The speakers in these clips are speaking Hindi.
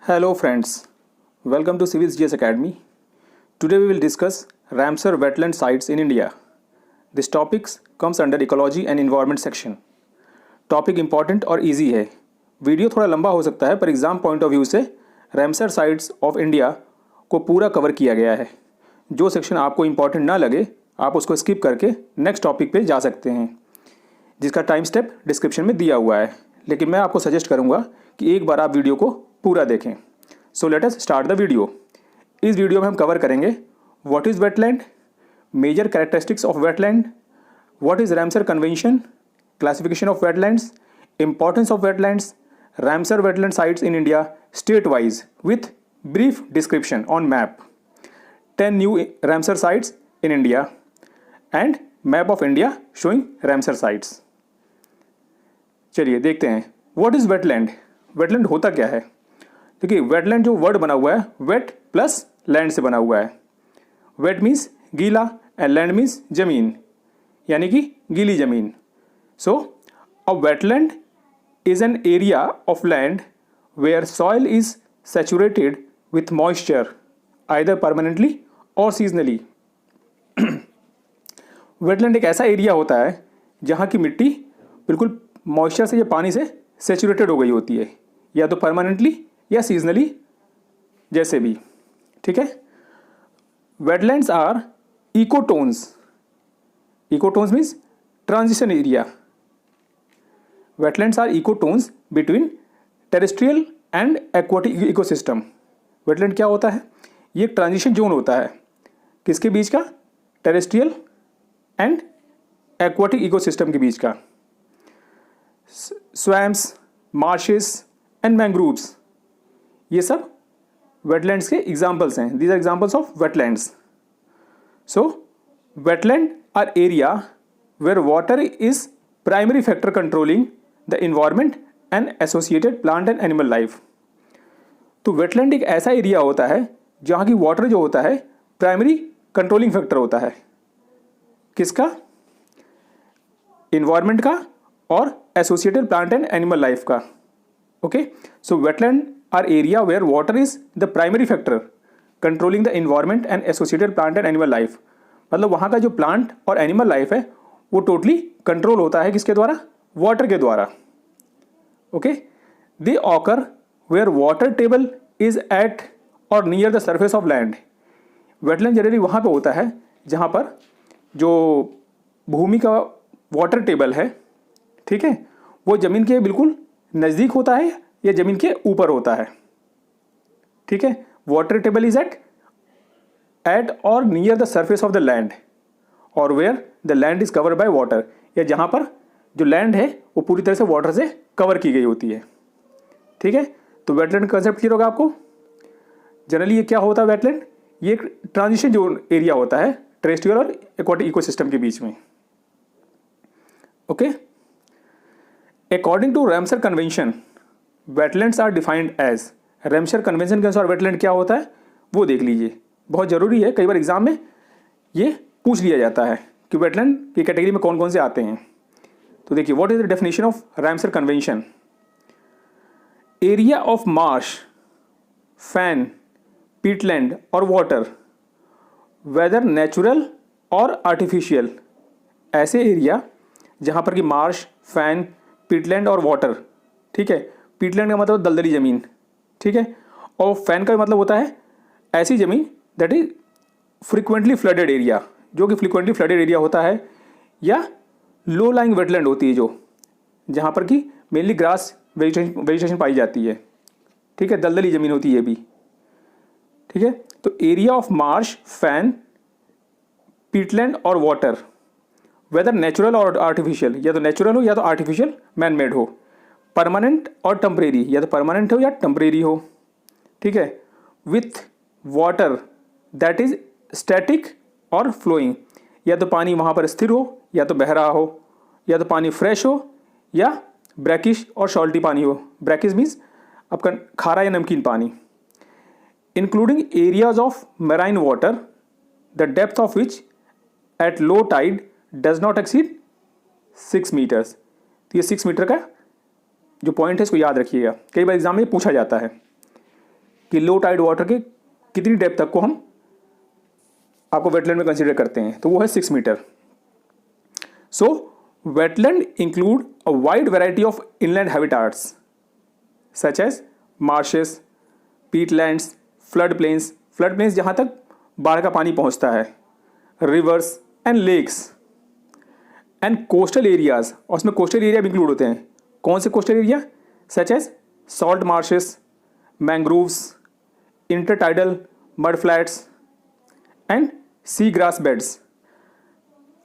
Hello friends, welcome to Civis GS Academy. Today we will discuss Ramsar wetland sites in India. This topic comes under ecology and environment section. Topic important और इजी है. वीडियो थोड़ा लंबा हो सकता है पर एग्जाम पॉइंट ऑफ व्यू से रामसर साइट्स ऑफ इंडिया को पूरा कवर किया गया है. जो सेक्शन आपको इंपॉर्टेंट ना लगे आप उसको स्किप करके नेक्स्ट टॉपिक पे जा सकते हैं, जिसका टाइम स्टेप डिस्क्रिप्शन में दिया हुआ है. लेकिन मैं आपको सजेस्ट करूंगा कि एक बार आप वीडियो को पूरा देखें. So let us start the video. इस वीडियो में हम कवर करेंगे what is wetland, major characteristics of wetland, what is Ramsar convention, classification of wetlands, importance of wetlands, Ramsar wetland sites in India state wise with brief description on map, 10 new Ramsar sites in India and map of India showing Ramsar sites. चलिए देखते हैं व्हाट इज़ वेटलैंड. वेटलैंड होता क्या है? देखिए वेटलैंड जो वर्ड बना हुआ है वेट प्लस लैंड से बना हुआ है. वेट मीन्स गीला एंड लैंड मीन्स जमीन, यानी कि गीली जमीन. So a wetland is an area of land where soil is saturated with moisture either permanently or seasonally. Wetland एक ऐसा एरिया होता है जहाँ की मिट्टी बिल्कुल मॉइस्चर से या पानी से सैचुरेटेड हो गई होती है, या तो परमानेंटली या सीजनली जैसे भी. ठीक है. Wetlands are ecotones. Ecotones means transition area. Wetlands are ecotones between terrestrial and aquatic ecosystem. Wetland क्या होता है? ये एक ट्रांजिशन जोन होता है. किसके बीच का? टेरेस्ट्रियल एंड एक्वाटिक इकोसिस्टम के बीच का. स्वैम्स, मार्शेस एंड मैंग्रोव्स, ये सब वेटलैंड्स के एग्जाम्पल्स हैं. These are examples of wetlands. So wetland are area where water is primary factor controlling the environment and associated plant and animal life. तो वेटलैंड एक ऐसा एरिया होता है जहाँ की वाटर जो होता है प्राइमरी कंट्रोलिंग फैक्टर होता है. किसका? इन्वायरमेंट का और associated plant and animal life का. Okay. So wetland are area where water is the primary factor controlling the environment and associated plant and animal life. मतलब वहाँ का जो प्लांट और एनिमल लाइफ है वो टोटली कंट्रोल होता है किसके द्वारा? वाटर के द्वारा. Okay. They occur where water table is at or near the surface of land. Wetland generally वहाँ पे होता है जहाँ पर जो भूमि का वाटर टेबल है, ठीक है, वो ज़मीन के बिल्कुल नज़दीक होता है या ज़मीन के ऊपर होता है. ठीक है. Water table is at or near the surface of the land or where the land is covered by water, या जहाँ पर जो लैंड है वो पूरी तरह से वाटर से कवर की गई होती है. ठीक है. तो वेटलैंड कंसेप्ट क्लियर होगा आपको. जनरली ये क्या होता है वेटलैंड? ये एक ट्रांजिशन जोन एरिया होता है टेरेस्ट्रियल और एक्वाटिक इकोसिस्टम के बीच में. Okay. According to Ramsar convention wetlands are defined as. Ramsar convention के अनुसार वेटलैंड क्या होता है वो देख लीजिए, बहुत ज़रूरी है. कई बार एग्जाम में ये पूछ लिया जाता है कि वेटलैंड की कैटेगरी में कौन कौन से आते हैं. तो देखिए what is the definition of Ramsar convention. Area of Marsh, fan, Peatland और वाटर, वेदर नेचुरल और आर्टिफिशियल. ऐसे एरिया जहाँ पर कि मार्श, फैन, पीटलैंड और वाटर, ठीक है. पीटलैंड का मतलब दलदली ज़मीन, ठीक है, और फैन का मतलब होता है ऐसी ज़मीन that is frequently flooded area, जो कि फ्रिक्वेंटली फ्लडेड एरिया होता है, या लो लाइंग वेटलैंड होती है जो जहाँ पर कि मेनली ग्रास वेजिटेशन पाई जाती है. ठीक है. दलदली ज़मीन होती है भी. ठीक है. तो area of Marsh, fan, Peatland और वाटर, वेदर नेचुरल और आर्टिफिशियल, या तो नेचुरल हो या तो आर्टिफिशियल मैन मेड हो, परमानेंट और टेम्परेरी, या तो परमानेंट हो या टेम्परेरी हो. ठीक है. With water that is static और फ्लोइंग, या तो पानी वहाँ पर स्थिर हो या तो बह रहा हो, या तो पानी फ्रेश हो या ब्रैकिश और सॉल्टी पानी हो. ब्रैकिश मीन्स आपका खारा या नमकीन पानी. Including areas of marine water the depth of which at low tide does not exceed 6 metres. तो ये 6 मीटर का जो पॉइंट है इसको याद रखिएगा, कई बार एग्जाम में पूछा जाता है. कि लो टाइड वाटर के कितनी डेप्थ तक को हम आपको वेटलैंड में कंसीडर करते हैं, तो वो है 6 metre. So wetland include a wide variety of inland habitats such as marshes, peatlands, flood plains जहाँ तक बाढ़ का पानी पहुँचता है, rivers and lakes and coastal areas, और उसमें कोस्टल एरिया भी इंक्लूड होते हैं। कौन से coastal area? Such as salt marshes, mangroves, intertidal mud flats and sea grass beds.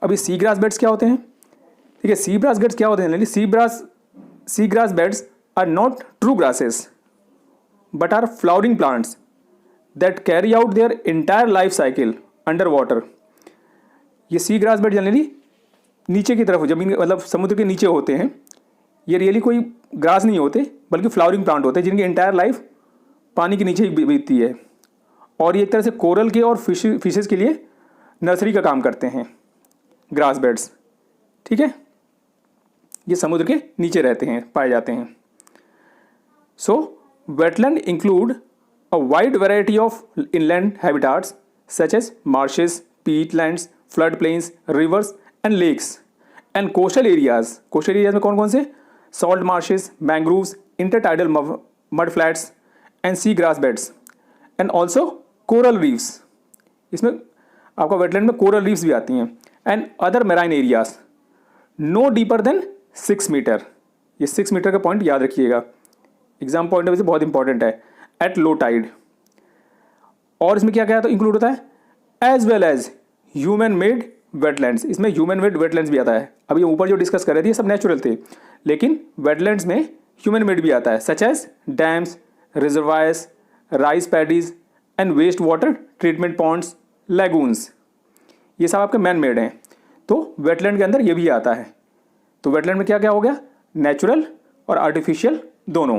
अभी सी ग्रास बेड्स क्या होते हैं? ठीक है, सी ग्रास बेड्स क्या होते हैं? Sea grass beds are not true grasses but are flowering plants that carry out their entire life cycle under water. ये सी ग्रास बेड जनरली नीचे की तरफ, जमीन मतलब समुद्र के नीचे होते हैं। ये रियली कोई ग्रास नहीं होते बल्कि फ्लावरिंग प्लांट होते हैं जिनकी इंटायर लाइफ पानी के नीचे ही बीतती है, और ये एक तरह से कोरल के और फिशेस के लिए नर्सरी का काम करते हैं ग्रास बेड्स। ठीक है, ये समुद्र के नीचे रहते हैं, पाए जाते हैं। So wetland include a wide variety of inland habitats such as marshes, peatlands, flood plains, rivers and lakes and coastal areas. Coastal areas में कौन कौन से? Salt marshes, mangroves, intertidal mud flats and sea grass beds and also coral reefs. इसमें आपका वेटलैंड में कोरल रीफ्स भी आती हैं। And other marine areas no deeper than 6 metre. ये 6 मीटर का पॉइंट याद रखिएगा, एग्जाम पॉइंट ऑफ व्यू से बहुत इंपॉर्टेंट है। At low tide. और इसमें क्या क्या तो इंक्लूड होता है? As well as human made wetlands. इसमें ह्यूमन मेड वेटलैंड्स भी आता है। अभी ऊपर जो डिस्कस कर रहे थे ये सब नेचुरल थे, लेकिन वेटलैंड्स में ह्यूमन मेड भी आता है such as dams, reservoirs, rice paddies and waste water treatment ponds, lagoons. ये सब आपके मैन मेड हैं, तो वेटलैंड के अंदर ये भी आता है। तो वेटलैंड में क्या क्या हो गया? नेचुरल और आर्टिफिशियल दोनों,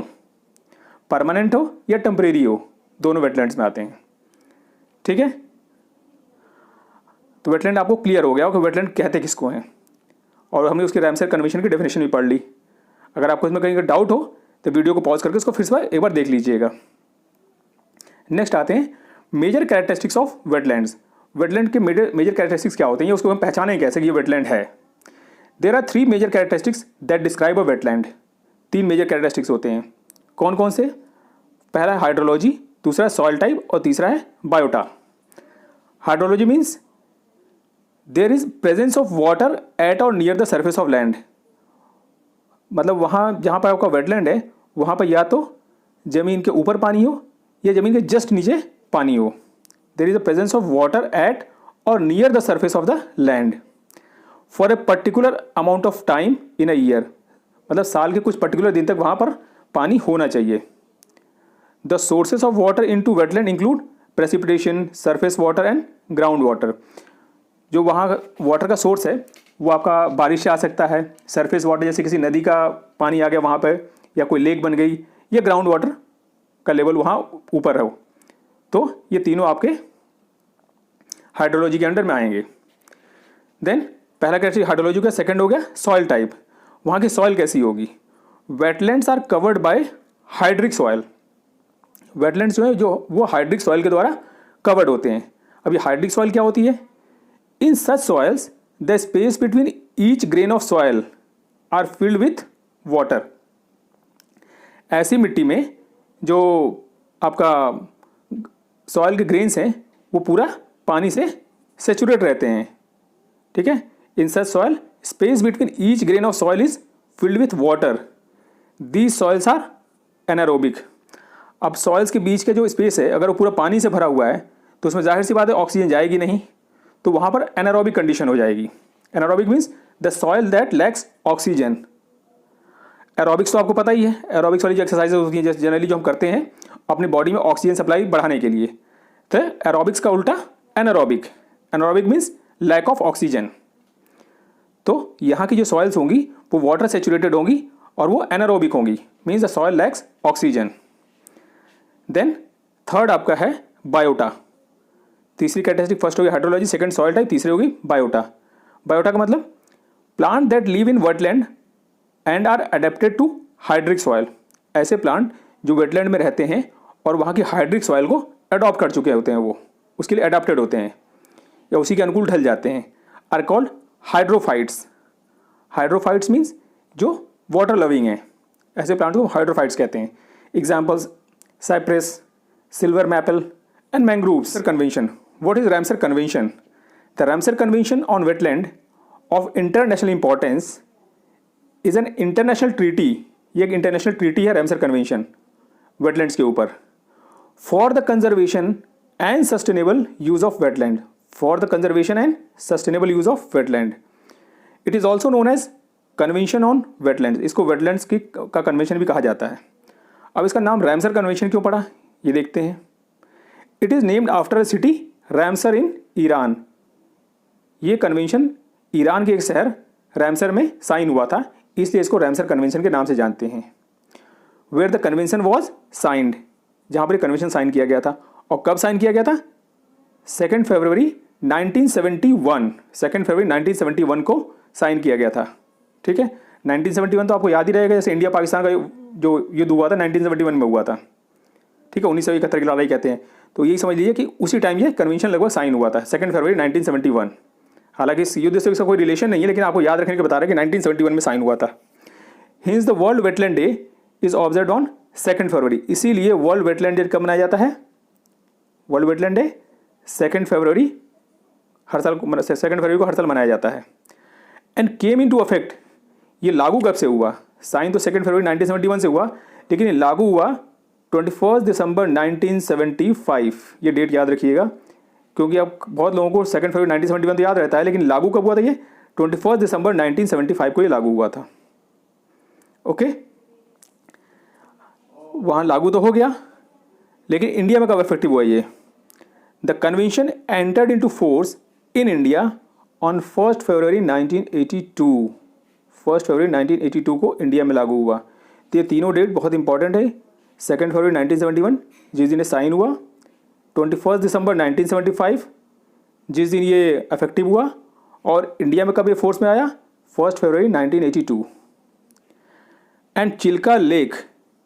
परमानेंट हो या टेम्परेरी हो, दोनों वेटलैंड्स में आते हैं। ठीक है, तो वेटलैंड आपको क्लियर हो गया कि वेटलैंड कहते किसको हैं, और हमने उसके रैमसर कन्वेंशन की डेफिनेशन भी पढ़ ली। अगर आपको इसमें कहीं का डाउट हो तो वीडियो को पॉज करके उसको फिर से एक बार देख लीजिएगा। नेक्स्ट आते हैं major characteristics of wetlands. Wetland के मेजर कैरेक्टरिस्टिक्स क्या होते हैं, उसको हम पहचानें कैसे कि ये वेटलैंड है? There are 3 major characteristics that describe a wetland. 3 major characteristics होते हैं। कौन कौन से? पहला है हाइड्रोलॉजी, दूसरा है सॉइल टाइप और तीसरा है biota. Hydrology means there is presence of water at or near the surface of land. मतलब वहाँ जहाँ पर आपका वेटलैंड है वहाँ पर या तो ज़मीन के ऊपर पानी हो या ज़मीन के जस्ट नीचे पानी हो। There is a presence of water at or near the surface of the land for a particular amount of time in a year. मतलब साल के कुछ पर्टिकुलर दिन तक वहाँ पर पानी होना चाहिए। The sources of water into wetland include precipitation, surface water and ground water. जो वहाँ वाटर का सोर्स है वो आपका बारिश से आ सकता है, सरफेस वाटर जैसे किसी नदी का पानी आ गया वहाँ पर, या कोई लेक बन गई, या ग्राउंड वाटर का लेवल वहाँ ऊपर हो। तो ये तीनों आपके हाइड्रोलॉजी के अंडर में आएंगे। देन पहला कैटेगरी हाइड्रोलॉजी का, सेकंड हो गया सॉइल टाइप। वहाँ की सॉइल कैसी होगी? Wetlands are covered by hydric soil. Wetlands जो है वो हाइड्रिक सॉइल के द्वारा कवर्ड होते हैं। अब ये हाइड्रिक सॉइल क्या होती है? In such soils the space between each grain of soil are filled with water. ऐसी मिट्टी में जो आपका सॉइल के ग्रेन्स हैं वो पूरा पानी से सेचुरेट रहते हैं। ठीक है, in such soil space between each grain of soil is filled with water. These soils are anaerobic. अब सॉइल्स के बीच का जो स्पेस है अगर वो पूरा पानी से भरा हुआ है तो उसमें जाहिर सी बात है ऑक्सीजन जाएगी नहीं, तो वहाँ पर एनारोबिक कंडीशन हो जाएगी। Anaerobic means the soil that lakhs oxygen. Aerobics तो आपको पता ही है, एरोबिक्स वाली जो एक्सरसाइज होती हैं जैसे जनरली जो हम करते हैं अपनी बॉडी में ऑक्सीजन सप्लाई बढ़ाने के लिए। तो एरोबिक्स का उल्टा anaerobic. Anaerobic means lack of oxygen. तो यहाँ की जो सॉइल्स होंगी वो वाटर सेचुरेटेड होंगी और वो एनारोबिक होंगी, means the soil lacks oxygen. Then third आपका है बायोटा। तीसरी कैरेक्टरिस्टिक, फर्स्ट होगी हाइड्रोलॉजी, सेकंड सॉइल टाइप, तीसरी होगी बायोटा। बायोटा का मतलब plant that live in wetland and are adapted to hydric soil. ऐसे प्लांट जो वेटलैंड में रहते हैं और वहाँ की हाइड्रिक सॉइल को अडॉप्ट कर चुके होते हैं, वो उसके लिए अडाप्टेड होते हैं या उसी के अनुकूल ढल जाते हैं, are called hydrophytes. Hydrophytes means जो वाटर लविंग है, ऐसे प्लांट को हाइड्रोफाइट्स कहते हैं। Examples cypress, silver maple and mangroves. Convention, what is Ramsar convention? The Ramsar convention on wetland of international importance is an international treaty. ये एक इंटरनेशनल ट्रीटी है रैमसर कन्वेंशन वेटलैंड्स के ऊपर, for the conservation and sustainable use of wetland, for the conservation and sustainable use of wetland. It is also known as convention on wetlands, इसको वेटलैंड्स की का कन्वेंशन भी कहा जाता है। अब इसका नाम रैमसर कन्वेंशन क्यों पड़ा, ये देखते हैं। It is named after a city Ramsar in Iran. ये कन्वेंशन ईरान के एक शहर रैमसर में साइन हुआ था, इसलिए इसको रैमसर कन्वेंशन के नाम से जानते हैं। Where the convention was signed, जहाँ पर कन्वेंशन साइन किया गया था। और कब साइन किया गया था? 2 फरवरी 1971, 2 फरवरी 1971 को साइन किया गया था। ठीक है, 1971 तो आपको याद ही रहेगा, जैसे इंडिया पाकिस्तान का जो युद्ध हुआ था 1971 में हुआ था। ठीक है, 1971 की लड़ाई कहते हैं। तो यही समझ लीजिए कि उसी टाइम ये कन्वेंशन लगभग साइन हुआ था, 2 फरवरी 1971। हालांकि इस युद्ध से इसका कोई रिलेशन नहीं है, लेकिन आपको याद रखने के बता रहे हैं कि 1971 में साइन हुआ था। Hence the world wetland day is observed on 2 February. इसीलिए वर्ल्ड वेटलैंड डे कब मनाया जाता है? वर्ल्ड वेटलैंड डे 2 फरवरी हर साल, 2 फरवरी को हर साल मनाया जाता है। And came into effect, ये लागू कब से हुआ? साइन तो 2 फरवरी 1971 से हुआ, लेकिन ये लागू हुआ 21 दिसंबर 1975। ये डेट याद रखिएगा, क्योंकि अब बहुत लोगों को 2 फरवरी 1971 तो याद रहता है, लेकिन लागू कब हुआ था? ये 21 दिसंबर 1975 को ये लागू हुआ था। ओके, वहाँ लागू तो हो गया, लेकिन इंडिया में कब इफेक्टिव हुआ ये? The convention entered into force in India on 1 फरवरी 1982। 1 फरवरी 1982 को इंडिया में लागू हुआ। तो ये तीनों डेट बहुत इंपॉर्टेंट है। 2 फरवरी 1971 जिस दिन साइन हुआ, 21 दिसंबर 1975 जिस दिन ये इफेक्टिव हुआ, और इंडिया में कब ये फोर्स में आया? 1 फरवरी 1982। And Chilka lake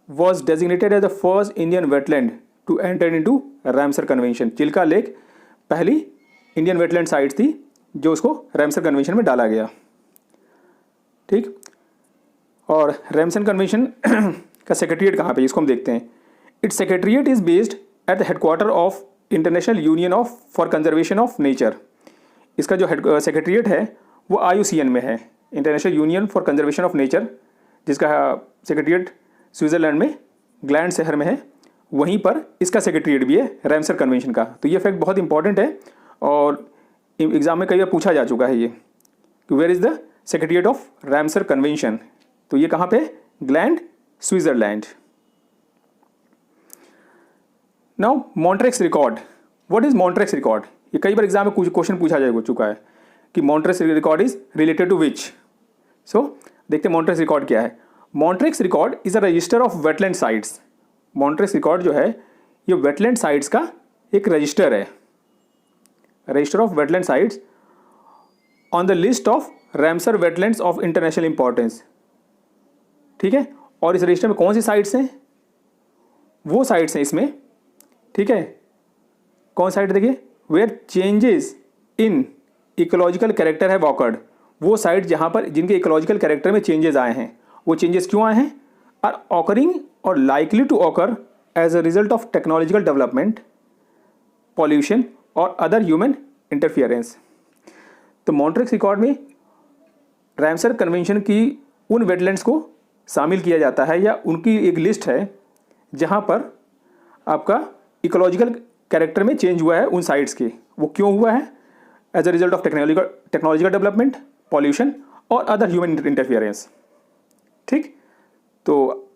was designated as the first Indian wetland to enter into Ramsar convention. Chilka lake पहली इंडियन वेटलैंड साइट थी जो उसको रैमसर कन्वेंशन में डाला गया। ठीक, और रैमसर कन्वेंशन का सेक्रेटरीट कहाँ पे, इसको हम देखते हैं। It's secretariat is based at the headquarter of international union of for conservation of nature. इसका जो सेक्रेटरीट है वो IUCN में है, international union for conservation of nature, जिसका सेक्रेटरीट स्विट्ज़रलैंड में ग्लैंड शहर में है। वहीं पर इसका सेक्रेटरीट भी है रैमसर कन्वेंशन का। तो ये फैक्ट बहुत इंपॉर्टेंट है और एग्जाम में कई बार पूछा जा चुका है ये, कि where is the secretariat of Ramsar convention. तो ये कहाँ पे? Gland, Switzerland. Now Montreux record, what is Montreux record? ये कई बार एग्जाम में क्वेश्चन पूछा जा चुका है कि Montreux record is related to which. So देखते हैं मॉन्ट्रेक्स रिकॉर्ड क्या है। Montreux record is a register of wetland sites. Montreux record जो है ये वेटलैंड साइट्स का एक रजिस्टर है, register of wetland sites on the list of Ramsar wetlands of international importance. ठीक है, और इस रजिस्टर में कौन सी साइट्स हैं? वो साइट्स हैं इसमें। ठीक है, कौन साइट देखिए? Where changes in ecological character है ऑकर्ड। वो साइट जहाँ पर जिनके इकोलॉजिकल कैरेक्टर में चेंजेस आए हैं। वो चेंजेस क्यों आए हैं? आर ऑकरिंग और likely to occur as a result of technological development, pollution और अदर ह्यूमन इंटरफियरेंस। तो मॉन्ट्रेक्स रिकॉर्ड में रैमसर कन्वेंशन की उन वेटलैंड्स को शामिल किया जाता है, या उनकी एक लिस्ट है जहाँ पर आपका इकोलॉजिकल कैरेक्टर में चेंज हुआ है उन साइट्स के। वो क्यों हुआ है? As a result of technological development, pollution और अदर ह्यूमन इंटरफियरेंस। ठीक, तो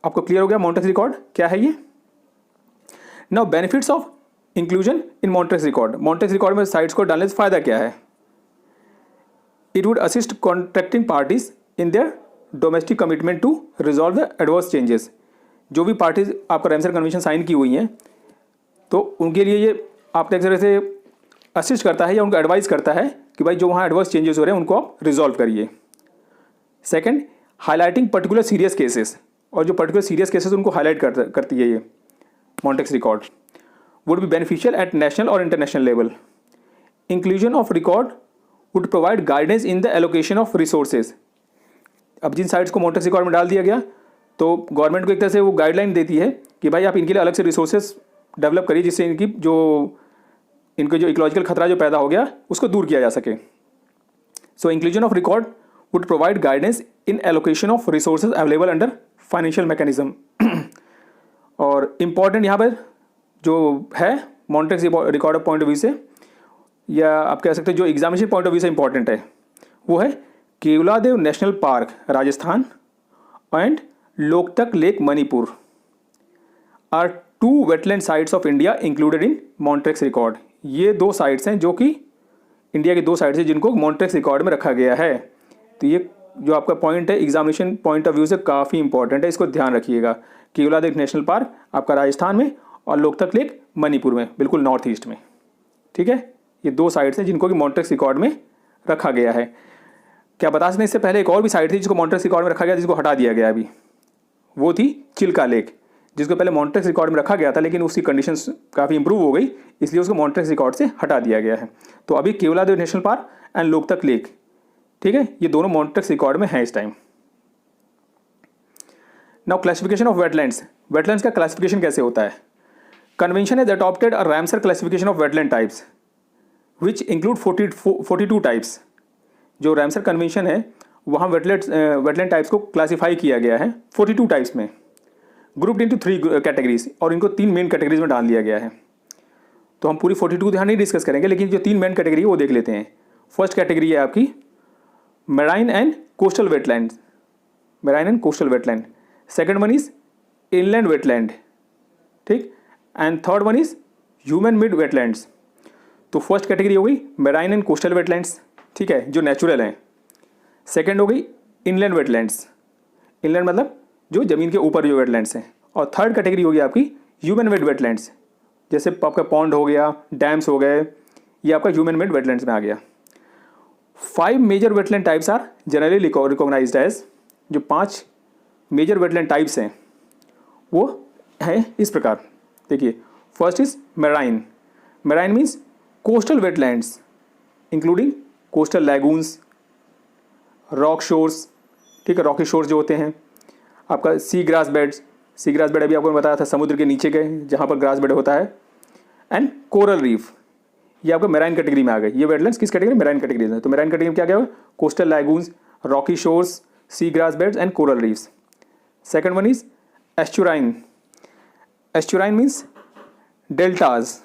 आपको क्लियर हो गया मॉन्ट्रेक्स रिकॉर्ड क्या है ये। Now benefits of inclusion in Montreux record. Montreux record में साइट्स को डालने से फायदा क्या है? It would assist contracting parties in their domestic commitment to resolve the adverse changes. जो भी पार्टीज आपका रैमसर कन्वेंशन साइन की हुई हैं, तो उनके लिए ये आप एक तरह से असिस्ट करता है या उनको एडवाइस करता है कि भाई जो वहाँ एडवर्स चेंजेस हो रहे हैं उनको आप रिजॉल्व करिए। Second, highlighting particular serious cases, और जो पर्टिकुलर सीरियस केसेस उनको हाईलाइट करती है ये। Montreux record would be beneficial at national or international level. Inclusion of record would provide guidance in the allocation of resources. अब जिन साइट्स को Montreux record में डाल दिया गया तो गवर्नमेंट को एक तरह से वो गाइडलाइन देती है कि भाई आप इनके लिए अलग से रिसोर्सेज डेवलप करिए जिससे इनको जो इकोलॉजिकल खतरा जो पैदा हो गया उसको दूर किया जा सके. So inclusion of record would provide guidance in allocation of resources available under financial mechanism. और इम्पॉर्टेंट यहाँ पर जो है Montreux record of point of view से, या आप कह सकते हैं जो एग्जामिनेशन पॉइंट ऑफ व्यू से इंपॉर्टेंट है, वो है Keoladeo national park Rajasthan and Loktak lake Manipur are 2 wetland sites of India included in Montreux record. ये 2 साइट्स हैं जो कि इंडिया की 2 साइट्स हैं जिनको मॉन्ट्रेक्स रिकॉर्ड में रखा गया है. तो ये जो आपका पॉइंट है एग्जामिनेशन पॉइंट ऑफ व्यू से काफ़ी इंपॉर्टेंट है, इसको ध्यान रखिएगा. केवलादेव नेशनल पार्क आपका राजस्थान में और लोकतक लेक मणिपुर में, बिल्कुल नॉर्थ ईस्ट में. ठीक है, ये 2 साइट्स हैं जिनको कि मॉन्ट्रेक्स रिकॉर्ड में रखा गया है. क्या बता सकते हैं इससे पहले एक और भी साइट थी जिसको मॉन्ट्रेक्स रिकॉर्ड में रखा गया, जिसको हटा दिया गया अभी, वो थी चिल्का लेक, जिसको पहले मॉन्ट्रेक्स रिकॉर्ड में रखा गया था लेकिन उसकी कंडीशंस काफ़ी इंप्रूव हो गई, इसलिए उसको मॉन्ट्रेक्स रिकॉर्ड से हटा दिया गया है. तो अभी Keoladeo national park and Loktak lake, ठीक है, ये दोनों मॉन्ट्रेक्स रिकॉर्ड में हैं इस time. Now classification of wetlands. Wetlands का क्लासिफिकेशन कैसे होता है? Convention has adopted a Ramsar classification of wetland types which include 42 types. जो रामसर कन्वेंशन है वहाँ वेटलैंड टाइप्स को क्लासीफाई किया गया है 42 टाइप्स में, ग्रुप्ड इनटू 3 कैटेगरीज, और इनको 3 मेन कैटेगरीज में डाल दिया गया है. तो हम पूरी 42 ध्यान नहीं डिस्कस करेंगे, लेकिन जो 3 मेन कैटेगरी है वो देख लेते हैं. फर्स्ट कैटेगरी है आपकी marine and coastal wetland. Marine and coastal wetland. Second one is inland wetland, ठीक, and third one is human made wetlands. तो फर्स्ट कैटेगरी हो गई मैराइन एंड कोस्टल वेटलैंड्स, ठीक है, जो नेचुरल हैं. सेकंड हो गई इनलैंड वेटलैंड्स. इनलैंड मतलब जो ज़मीन के ऊपर जो वेटलैंड्स हैं. और थर्ड कैटेगरी होगी आपकी ह्यूमन मेड वेटलैंड्स, जैसे आपका पॉन्ड हो गया, डैम्स हो गए, ये आपका ह्यूमन मेड वेटलैंड्स में आ गया. 5 major wetland types are generally recognised as. जो 5 मेजर वेटलैंड टाइप्स हैं वो है इस प्रकार. देखिए, first is marine. Marine means coastal wetlands including coastal लैगून्स, rock shores, ठीक है, रॉकी शोर्स जो होते हैं, आपका सी grass beds. Sea grass bed अभी आपको बताया था समुद्र के नीचे के जहाँ पर ग्रास बेड होता है, एंड कोरल रीफ, ये आपका मैराइन कैटेगरी में आ गए. ये वेटलैंड्स किस कैटेगरी? मैराइन कैटेगरी में. तो मैराइन कैटेगरी में क्या क्या हुआ? Coastal lagoons, rocky shores, sea grass beds and coral reefs. Second one is estuarine. Estuarine means deltas,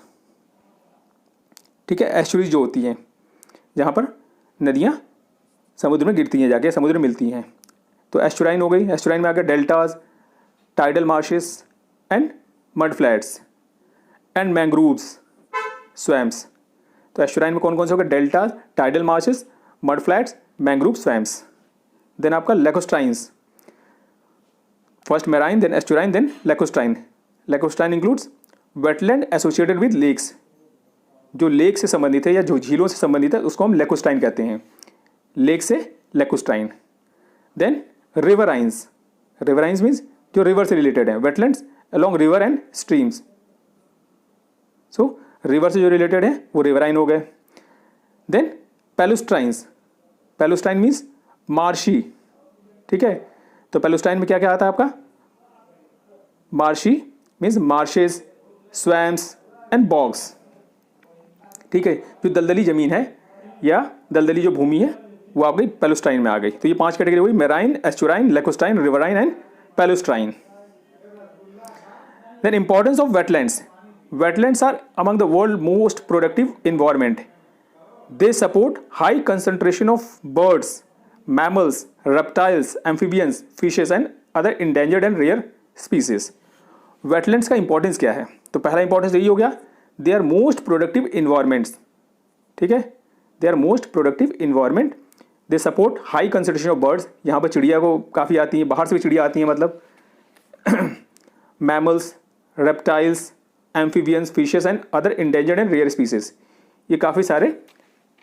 ठीक है, एस्चुरीज जो होती हैं जहाँ पर नदियाँ समुद्र में गिरती हैं, जाके समुद्र में मिलती हैं. तो एस्चुराइन हो गई. एस्चुराइन में आ गया deltas, tidal marshes and mud flats and mangroves, swamps. तो एस्चुराइन में कौन कौन से हो गए? Deltas, tidal marshes, mud flats, mangrove, swamps. Then आपका lacustrines. First marine, then estuarine, then lacustrine. Lacustrine includes wetland associated with lakes. जो लेक से संबंधित है या जो झीलों से संबंधित है उसको हम लेकोस्ट्राइन कहते हैं. लेक से लेकोस्ट्राइन. देन रिवराइंस. रिवराइंस मीन्स जो रिवर से रिलेटेड है, wetlands along river and streams. So river से जो रिलेटेड है वो रिवराइन हो गए. देन पेलुस्ट्राइन्स. पेलुस्ट्राइन मीन्स मार्शी, ठीक है. तो पेलुस्ट्राइन में क्या क्या आता है आपका? Marshy means marches, swamps and बॉग्स, ठीक है. जो दलदली ज़मीन है या दलदली जो भूमि है वो आ गई पेलुस्ट्राइन में आ गई. तो ये 5 कैटेगरी हुई: marine, estuarine, lacustrine, riverine and palustrine. Then importance of wetlands. Wetlands are among the world most productive environment. They support high concentration of birds, mammals, reptiles, amphibians, fishes and other endangered and rare species. Wetlands का इंपॉर्टेंस क्या है? तो पहला इंपॉर्टेंस यही हो गया, they are most productive environments, ठीक है. They are most productive environment. They support high concentration of birds. यहाँ पर चिड़िया को काफ़ी आती हैं, बाहर से भी चिड़िया आती हैं, मतलब mammals, reptiles, amphibians, fishes and other endangered and rare species. ये काफ़ी सारे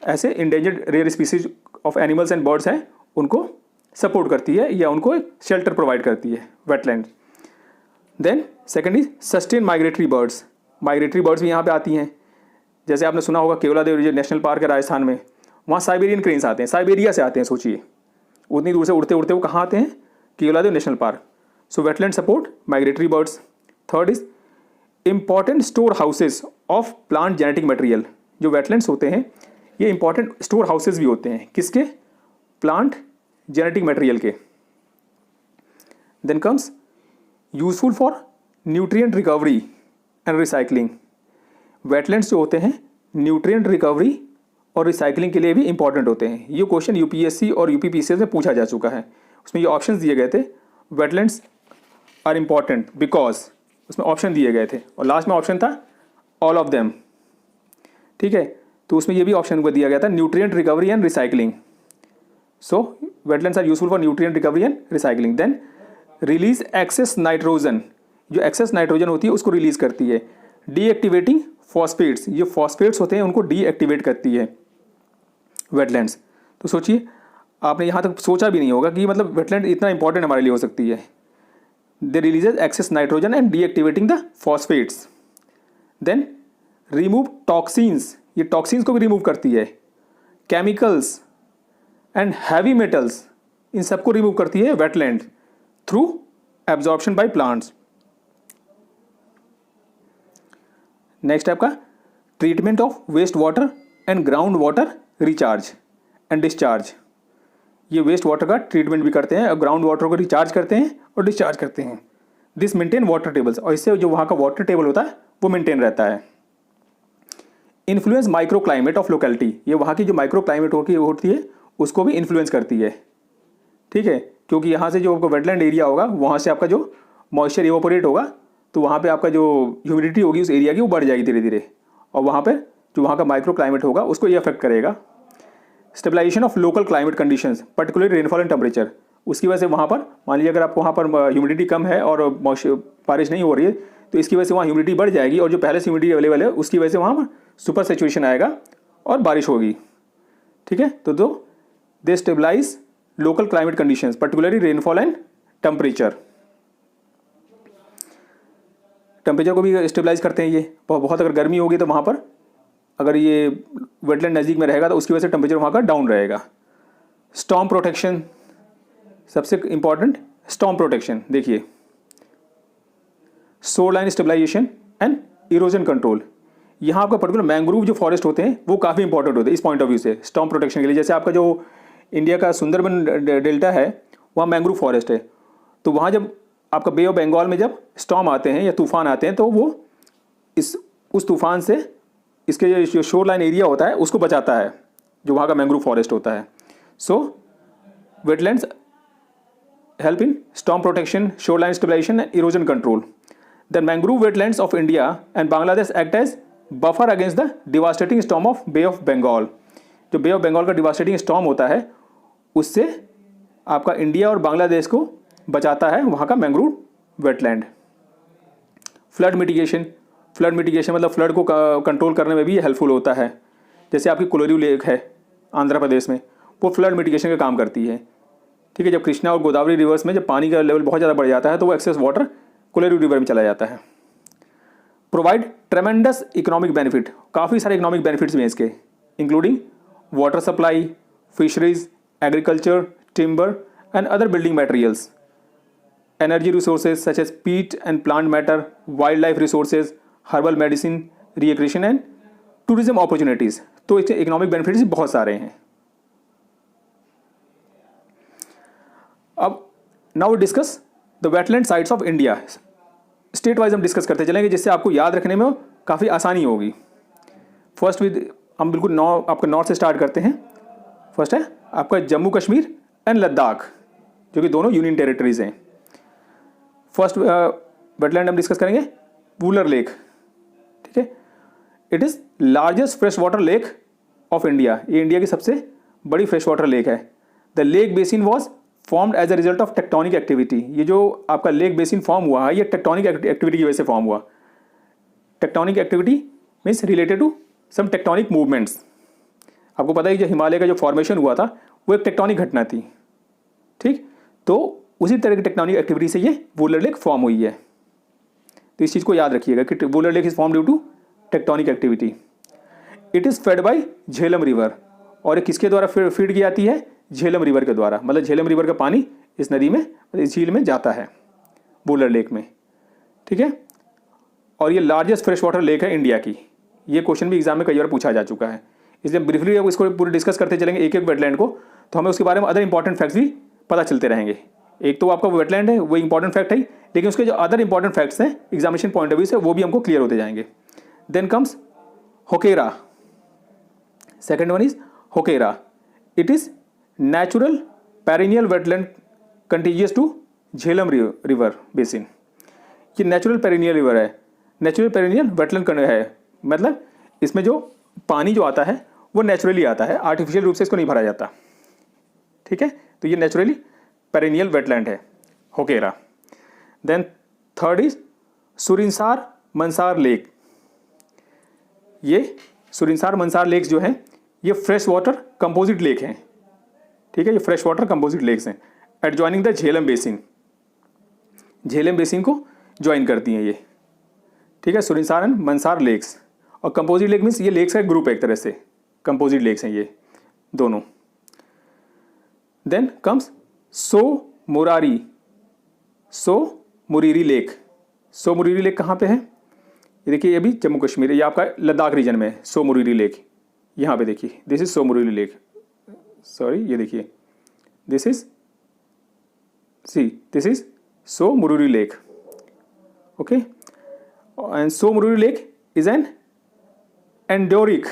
ऐसे endangered rare species of animals and birds हैं, उनको सपोर्ट करती है या उनको शेल्टर प्रोवाइड करती है wetland. Then second is sustain migratory birds, migratory birds भी यहाँ पे आती हैं। जैसे आपने सुना होगा केवलादेव जो नेशनल पार्क है राजस्थान में, वहाँ साइबेरियन क्रेन्स आते हैं, साइबेरिया से आते हैं, सोचिए उतनी दूर से उड़ते उड़ते वो कहाँ आते हैं, Keoladeo national park. So wetland support migratory birds. Third is important store houses of plant genetic material, जो वेटलैंड्स होते हैं ये इंपॉर्टेंट स्टोर हाउसेज भी होते हैं, किसके, प्लांट जेनेटिक मटेरियल के। Then comes useful for nutrient recovery and recycling, wetlands जो होते हैं न्यूट्रिएंट रिकवरी और रिसाइकलिंग के लिए भी इंपॉर्टेंट होते हैं। ये क्वेश्चन यूपीएससी और यूपीपीसीएस में पूछा जा चुका है, उसमें ये ऑप्शंस दिए गए थे, वेटलैंड्स आर इम्पॉर्टेंट बिकॉज, उसमें ऑप्शन दिए गए थे और लास्ट में ऑप्शन था ऑल ऑफ देम, ठीक है। तो उसमें ये भी ऑप्शन को दिया गया था nutrient recovery and recycling. So wetlands are useful for nutrient recovery and recycling. Then release excess nitrogen, जो एक्सेस नाइट्रोजन होती है उसको रिलीज करती है। डीएक्टिवेटिंग फॉस्फेट्स, ये फॉस्फेट्स होते हैं उनको डीएक्टिवेट करती है वेटलैंड्स। तो सोचिए आपने यहाँ तक सोचा भी नहीं होगा कि मतलब वेटलैंड इतना इंपॉर्टेंट हमारे लिए हो सकती है। They releases excess nitrogen and deactivating the phosphates. Then remove toxins, ये टॉक्सिन्स को भी रिमूव करती है। केमिकल्स एंड हैवी मेटल्स, इन सबको रिमूव करती है wetland through absorption by plants. Next आपका treatment of waste water and ground water recharge and discharge, ये वेस्ट वाटर का ट्रीटमेंट भी करते हैं और ग्राउंड वाटर को रिचार्ज करते हैं और डिस्चार्ज करते हैं। दिस मेंटेन वाटर टेबल्स, और इससे जो वहाँ का वाटर टेबल होता है वो मेंटेन रहता है। Influence micro climate of locality, ये वहाँ की जो माइक्रो क्लाइमेट होती है उसको भी इन्फ्लुएंस करती है, ठीक है, क्योंकि यहाँ से जो आपका वेटलैंड एरिया होगा वहाँ से आपका जो मॉइस्चर इवोपोरेट होगा तो वहाँ पे आपका जो ह्यूमिडिटी होगी उस एरिया की वो बढ़ जाएगी धीरे धीरे, और वहाँ पर जो वहाँ का माइक्रो क्लाइमेट होगा उसको ये अफेक्ट करेगा। Stabilisation of local climate conditions particular rainfall and temperature, उसकी वजह से वहाँ पर मान लीजिए अगर आपको वहाँ पर ह्यूमिडिटी कम है और बारिश नहीं हो रही है तो इसकी वजह से वहाँ ह्यूमिडिटी बढ़ जाएगी और जो पहले से ह्यूमिडिटी अवेलेबल है उसकी वजह से वहाँ पर सुपर सैचुरेशन आएगा और बारिश होगी, ठीक है। तो they stabilise local climate conditions particularly rainfall and temperature, temperature को भी स्टेबलाइज करते हैं ये। बहुत अगर गर्मी होगी तो वहाँ पर अगर ये वेटलैंड नज़दीक में रहेगा तो उसकी वजह से टेम्परेचर वहाँ का डाउन रहेगा। स्टॉर्म प्रोटेक्शन, सबसे इंपॉर्टेंट स्टॉर्म प्रोटेक्शन देखिए, shore line stabilisation and erosion control, यहाँ आपका पर्टिकुलर मैंग्रोव जो फॉरेस्ट होते हैं वो काफ़ी इंपॉर्टेंट होते हैं इस पॉइंट ऑफ व्यू से स्टॉर्म प्रोटेक्शन के लिए। जैसे आपका जो इंडिया का सुंदरबन डेल्टा है वहाँ मैंग्रोव फॉरेस्ट है, तो वहाँ जब आपका बे ऑफ बंगाल में जब स्टॉर्म आते हैं या तूफान आते हैं तो वो उस तूफान से इसके जो शोर लाइन एरिया होता है उसको बचाता है जो वहाँ का मैंग्रोव फॉरेस्ट होता है। So wetlands help in storm protection, shore line stabilisation and erosion control. The mangrove wetlands of India and Bangladesh act as buffer against the devastating storm of Bay of Bengal, जो बे ऑफ बंगाल का डिवास्टेटिंग स्टॉर्म होता है उससे आपका इंडिया और बांग्लादेश को बचाता है वहाँ का mangrove wetland. Flood mitigation, flood mitigation मतलब फ्लड को कंट्रोल करने में भी हेल्पफुल होता है। जैसे आपकी कोलोरिव लेक है आंध्र प्रदेश में, वो फ्लड मिटिगेशन का काम करती है, ठीक है। जब कृष्णा और गोदावरी रिवर्स में जब पानी का लेवल बहुत ज़्यादा बढ़ जाता है तो वो एक्सेस वाटर कोलोरिव रिवर में चला जाता है। प्रोवाइड ट्रेमेंडस इकोनॉमिक बेनिफिट, काफ़ी सारे इकोनॉमिक बेनिफिट्स भी हैं इसके, including water supply, fisheries, agriculture, timber and other building materials, energy resources such as peat and plant matter, wildlife resources, herbal medicine, recreation and tourism opportunities। तो इसके इकोनॉमिक बेनिफिट्स बहुत सारे हैं। अब now discuss the wetland sites of India, state wise हम डिस्कस करते चलेंगे जिससे आपको याद रखने में काफ़ी आसानी होगी। फर्स्ट विद हम बिल्कुल आपका नॉर्थ से स्टार्ट करते हैं। फर्स्ट है आपका जम्मू कश्मीर एंड लद्दाख, जो कि दोनों यूनियन टेरिटरीज हैं। फर्स्ट वेटलैंड हम डिस्कस करेंगे वुलर लेक, ठीक है। It is largest fresh water lake of India, ये इंडिया की सबसे बड़ी फ्रेश वाटर लेक है। The lake basin was formed as a result of tectonic activity, ये जो आपका लेक बेसिन फॉर्म हुआ है ये टेक्टोनिक एक्टिविटी की वजह से फॉर्म हुआ। Tectonic activity means related to some tectonic movements. आपको पता है कि जो हिमालय का जो फॉर्मेशन हुआ था वो एक टेक्टोनिक घटना थी, ठीक। तो उसी तरह की टेक्टोनिक एक्टिविटी से ये वुलर लेक फॉर्म हुई है। तो इस चीज़ को याद रखिएगा कि Wular lake is form due to tectonic activity. It is fed by Jhelum river, और ये किसके द्वारा फीड की जाती है? झेलम रिवर के द्वारा, मतलब झेलम रिवर का पानी इस नदी में, इस झील में जाता है, वुलर लेक में। ठीक है, और ये लार्जेस्ट फ्रेश वाटर लेक है इंडिया की। ये क्वेश्चन भी एग्जाम में कई बार पूछा जा चुका है, इसलिए ब्रीफली अब इसको पूरे डिस्कस करते चलेंगे एक एक वेटलैंड को, तो हमें उसके बारे में अदर इंपॉर्टेंट फैक्ट्स भी पता चलते रहेंगे। एक तो आपका वेटलैंड है, वो इंपॉर्टेंट फैक्ट है, लेकिन उसके जो अदर इंपॉर्टेंट फैक्ट्स हैं एग्जामिनेशन पॉइंट ऑफ व्यू से, वो भी हमको क्लियर होते जाएंगे। Then comes Hokera. Second one is Hokera. It is natural perennial wetland contiguous to Jhelum river basin. ये नेचुरल पेरिनियल रिवर है, नेचुरल पेरिनियल वेटलैंड है, मतलब इसमें जो पानी जो आता है वो नेचुरली आता है, आर्टिफिशियल रूप से इसको नहीं भरा जाता। ठीक है, तो ये नेचुरली पेरिनियल वेटलैंड है Hokera. Then third is Surinsar Mansar lake. ये सुरिनसार मंसार लेक्स जो है ये फ्रेश वाटर कंपोजिट लेक हैं। ठीक है, ये फ्रेश वाटर कंपोजिट लेक्स हैं adjoining the Jhelum basin. Jhelum basin को ज्वाइन करती हैं ये। ठीक है, सुरिनसार एंड मंसार लेक्स, और कंपोजिट लेक मीन्स ये लेक्स का ग्रुप है एक तरह से, कंपोजिट लेक्स हैं ये दोनों। देन कम्स सो मुरारी, सो मुरीरी लेक। सो मुरीरी लेक कहाँ पे है? ये देखिए, ये भी जम्मू कश्मीर, ये आपका लद्दाख रीजन में है सो मुरीरी लेक। यहाँ पे देखिए, this is Tso Moriri lake, sorry ये देखिए, this is this is Tso Moriri lake. Okay, and Tso Moriri lake is an endorheic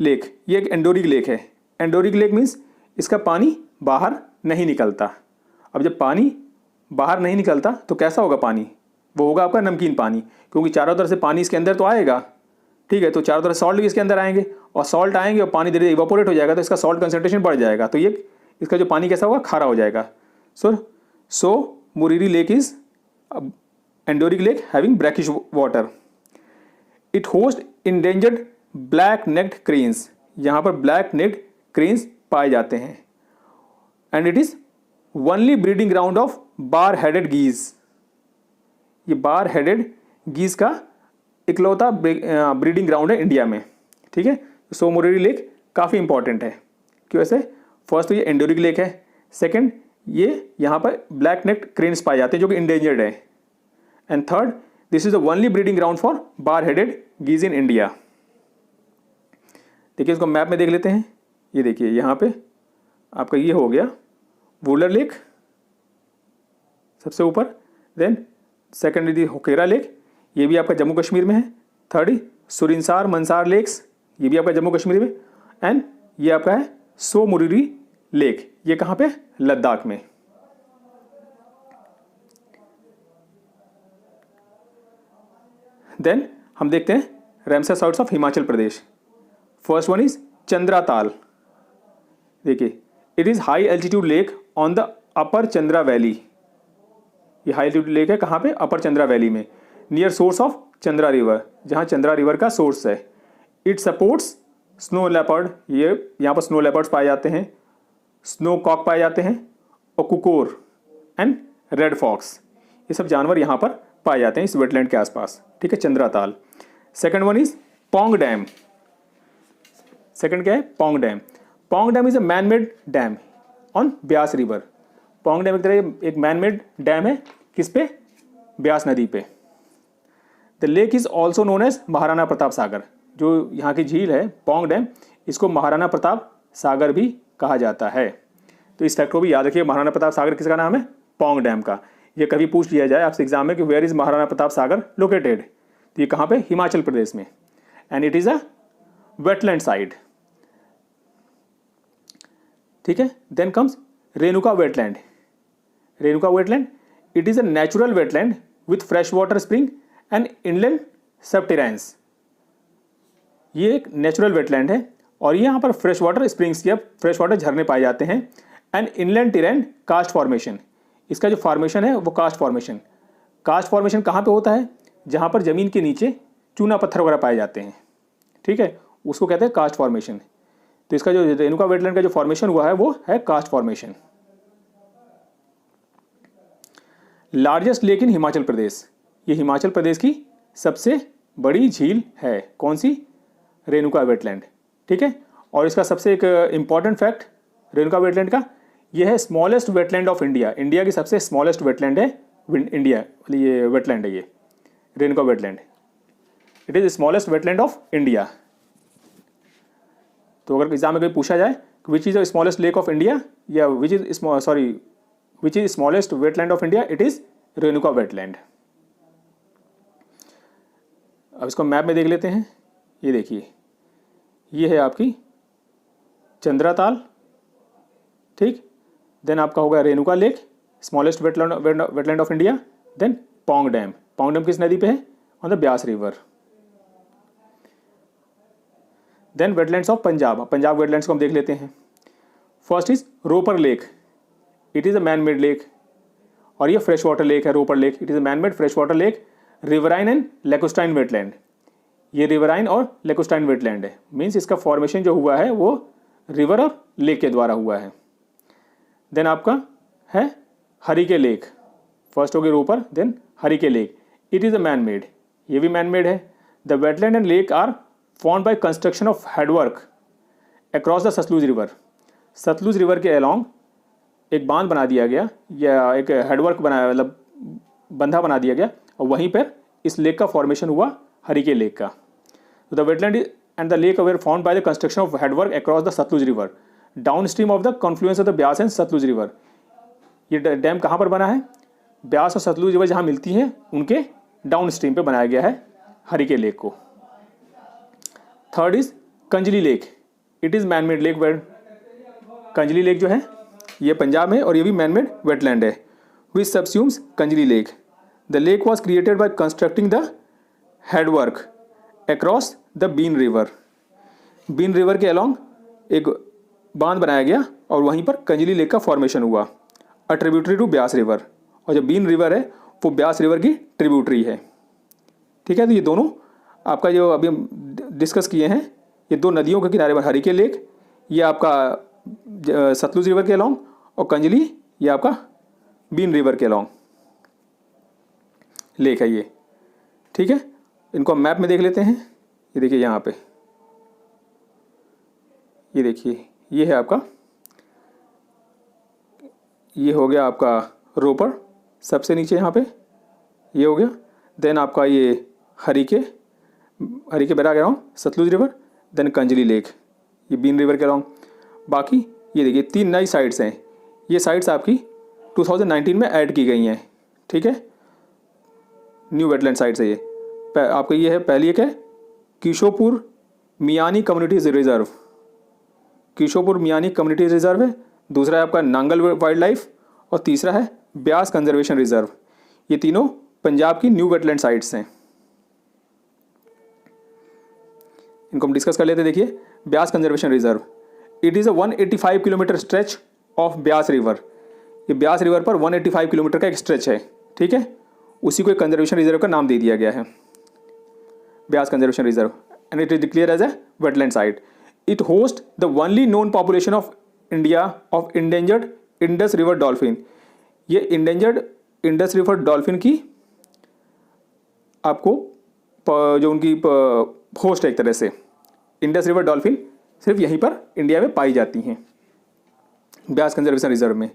lake. ये एक एंडोरिक लेक है। एंडोरिक लेक मीन्स इसका पानी बाहर नहीं निकलता। अब जब पानी बाहर नहीं निकलता तो कैसा होगा पानी? वो होगा आपका नमकीन पानी, क्योंकि चारों तरफ से पानी इसके अंदर तो आएगा। ठीक है, तो चारों तरफ सॉल्ट भी इसके अंदर आएंगे, और सॉल्ट आएंगे और पानी धीरे धीरे इवापोरेट हो जाएगा, तो इसका सॉल्ट कंसंट्रेशन बढ़ जाएगा, तो ये इसका जो पानी कैसा होगा? खारा हो जाएगा। Tso Moriri lake is endorheic lake having brackish water. It host endangered black necked cranes. यहाँ पर ब्लैक नेक्ड क्रेन्स पाए जाते हैं। And it is only breeding ground of bar headed geese. ये बार हेडेड गीज का इकलौता ब्रीडिंग ग्राउंड है इंडिया में। ठीक है, सो मुरीरी लेक काफ़ी इंपॉर्टेंट है। क्यों ऐसे? फर्स्ट तो ये एंडोरिक लेक है, सेकंड ये यहाँ पर ब्लैक नेक्ड क्रेन्स पाए जाते हैं जो कि इंडेंजर्ड है, and third this is the only breeding ground for bar headed गीज in India. देखिए, इसको मैप में देख लेते हैं। ये देखिए, यहाँ पे आपका ये हो गया वुलर लेक सबसे ऊपर, देन सेकेंड होकेरा लेक, ये भी आपका जम्मू कश्मीर में है, थर्ड सुरिनसार मंसार लेक्स, ये भी आपका जम्मू कश्मीर में, एंड ये आपका है सो मुरीरी लेक, ये कहाँ पे? लद्दाख में। देन हम देखते हैं Ramsar sites of Himachal Pradesh. First one is Chandratal. देखिए, it is high altitude lake on the upper Chandra valley. ये हाई एल्टीट्यूड लेक है कहाँ पे? अपर चंद्रा वैली में, near source of Chandra river, जहाँ चंद्रा रिवर का सोर्स है। इट सपोर्ट्स स्नो लेपर्ड, ये यहाँ पर स्नो लेपर्ड्स पाए जाते हैं, स्नो कॉक पाए जाते हैं, और कुकोर एंड रेड फॉक्स, ये सब जानवर यहाँ पर पाए जाते हैं इस वेटलैंड के आसपास। ठीक है, Chandratal. Second one is Pong dam. Second क्या है? Pong dam. Pong dam is a man made dam on Beas river. Pong dam एक तरह एक मैन मेड डैम है, किस पे? ब्यास नदी पे। The lake is also known as Maharana Pratap Sagar. जो यहाँ की झील है पोंग डैम, इसको महाराणा प्रताप सागर भी कहा जाता है। तो इस फैक्ट को भी याद रखिए, महाराणा प्रताप सागर किसका नाम है? पोंग डैम का। ये कभी पूछ लिया जाए आपसे एग्जाम में कि where is Maharana Pratap Sagar located, तो ये कहाँ पे? हिमाचल प्रदेश में, and it is a wetland site. ठीक है, then comes Renuka wetland. Renuka wetland, it is a natural wetland with fresh water spring and inland subterranean. ये एक नेचुरल वेटलैंड है, और यहाँ पर फ्रेश वाटर स्प्रिंग्स या फ्रेश वाटर झरने पाए जाते हैं, and inland terrain karst formation. इसका जो फॉर्मेशन है वो कास्ट फॉर्मेशन। कास्ट फॉर्मेशन कहाँ पे होता है? जहाँ पर ज़मीन के नीचे चूना पत्थर वगैरह पाए जाते हैं। ठीक है, उसको कहते हैं कास्ट फॉर्मेशन। तो इसका जो रेणुका वेटलैंड का जो फॉर्मेशन हुआ है वो है karst formation. Largest lake in Himachal Pradesh, ये हिमाचल प्रदेश की सबसे बड़ी झील है। कौन सी? रेणुका वेटलैंड। ठीक है, और इसका सबसे एक इम्पॉर्टेंट फैक्ट रेणुका वेटलैंड का, ये है smallest wetland of India. India की सबसे स्मॉलेस्ट वेटलैंड है इंडिया, ये वेटलैंड है ये Renuka wetland. It is smallest wetland of India. तो अगर एग्जाम में कभी पूछा जाए which is the smallest lake of India या which is smallest wetland of India, it is Renuka wetland. अब इसको मैप में देख लेते हैं। ये देखिए, ये है आपकी चंद्राताल, ठीक। देन आपका होगा Renuka lake, smallest wetland of India. Then Pong dam. Pong dam किस नदी पे है? On the Beas river. Then wetlands of Punjab. Punjab wetlands को हम देख लेते हैं। First is Ropar lake, it is a man made lake, और ये फ्रेश वाटर लेक है Ropar lake. It is a man made fresh water lake, riverine and lacustrine wetland. ये रिवराइन और लेकोस्टाइन वेटलैंड है, मीन्स इसका फॉर्मेशन जो हुआ है वो रिवर और लेक के द्वारा हुआ है। देन आपका है हरिके लेक। फर्स्ट होगी Ropar, then Harike lake. It is a man made, ये भी मैन मेड है। The wetland and lake are formed by construction of headwork across the Sutlej river. Sutlej river के अलॉन्ग एक बांध बना दिया गया, या एक हेडवर्क बनाया, मतलब बंधा बना दिया गया, और वहीं पर इस लेक का फॉर्मेशन हुआ, हरिके लेक का। The wetland and the lake were formed by the construction of headwork across the Sutlej river downstream of the confluence of the Beas and Sutlej river. ये डैम कहाँ पर बना है? ब्यास और सतलुज रिवर जहाँ मिलती हैं उनके डाउन स्ट्रीम पर बनाया गया है हरिके लेक को। Third is कंजली lake, it is man made lake. कंजली lake जो है ये पंजाब में, और ये भी मैन मेड वेटलैंड है, which subsumes Kanjli lake. The lake was created by constructing the headwork across the Bein river. Bein river के अलॉन्ग एक बांध बनाया गया और वहीं पर कंजली लेक का फॉर्मेशन हुआ, a tributary to Beas river. और जो बीन रिवर है वो ब्यास रिवर की ट्रिब्यूटरी है। ठीक है, तो ये दोनों आपका जो अभी हम डिस्कस किए हैं, ये दो नदियों के किनारे पर हरिके लेक, ये आपका सतलुज रिवर के अलॉन्ग, और कंजली ये आपका बीन रिवर के अलॉन्ग लेक है ये। ठीक है, इनको हम मैप में देख लेते हैं। ये देखिए यहाँ पे, ये देखिए, ये है आपका, ये हो गया आपका रोपर सबसे नीचे यहाँ पे, ये हो गया। देन आपका ये हरिके बैरा के along Sutlej river, then कंजली lake, ये बीन रिवर के अलॉन्ग। बाकी ये देखिए 3 नई साइट्स हैं। ये साइट्स आपकी 2019 में ऐड की गई हैं। ठीक है, न्यू वेटलैंड साइट्स है ये। आपका ये है, पहली एक है Keshopur Miani community reserve, Keshopur Miani community reserve है। दूसरा है आपका नांगल वाइल्ड लाइफ, और तीसरा है ब्यास कंजर्वेशन रिजर्व। ये तीनों पंजाब की न्यू वेटलैंड साइट्स हैं। इनको हम डिस्कस कर लेते हैं। देखिए, Beas conservation reserve, it is a 185 kilometre stretch of Beas river. ये ब्यास रिवर पर 185 किलोमीटर का एक स्ट्रेच है। ठीक है, उसी को एक कंजर्वेशन रिजर्व का नाम दे दिया गया है, Beas conservation reserve, and it is declared as a wetland site. It host the only known population of India of endangered Indus river dolphin. ये इंडेंजर्ड इंडस रिवर डॉल्फिन की आपको जो उनकी होस्ट है, एक तरह से इंडस रिवर डॉल्फिन सिर्फ यहीं पर इंडिया में पाई जाती हैं, ब्यास कंजर्वेशन रिजर्व में।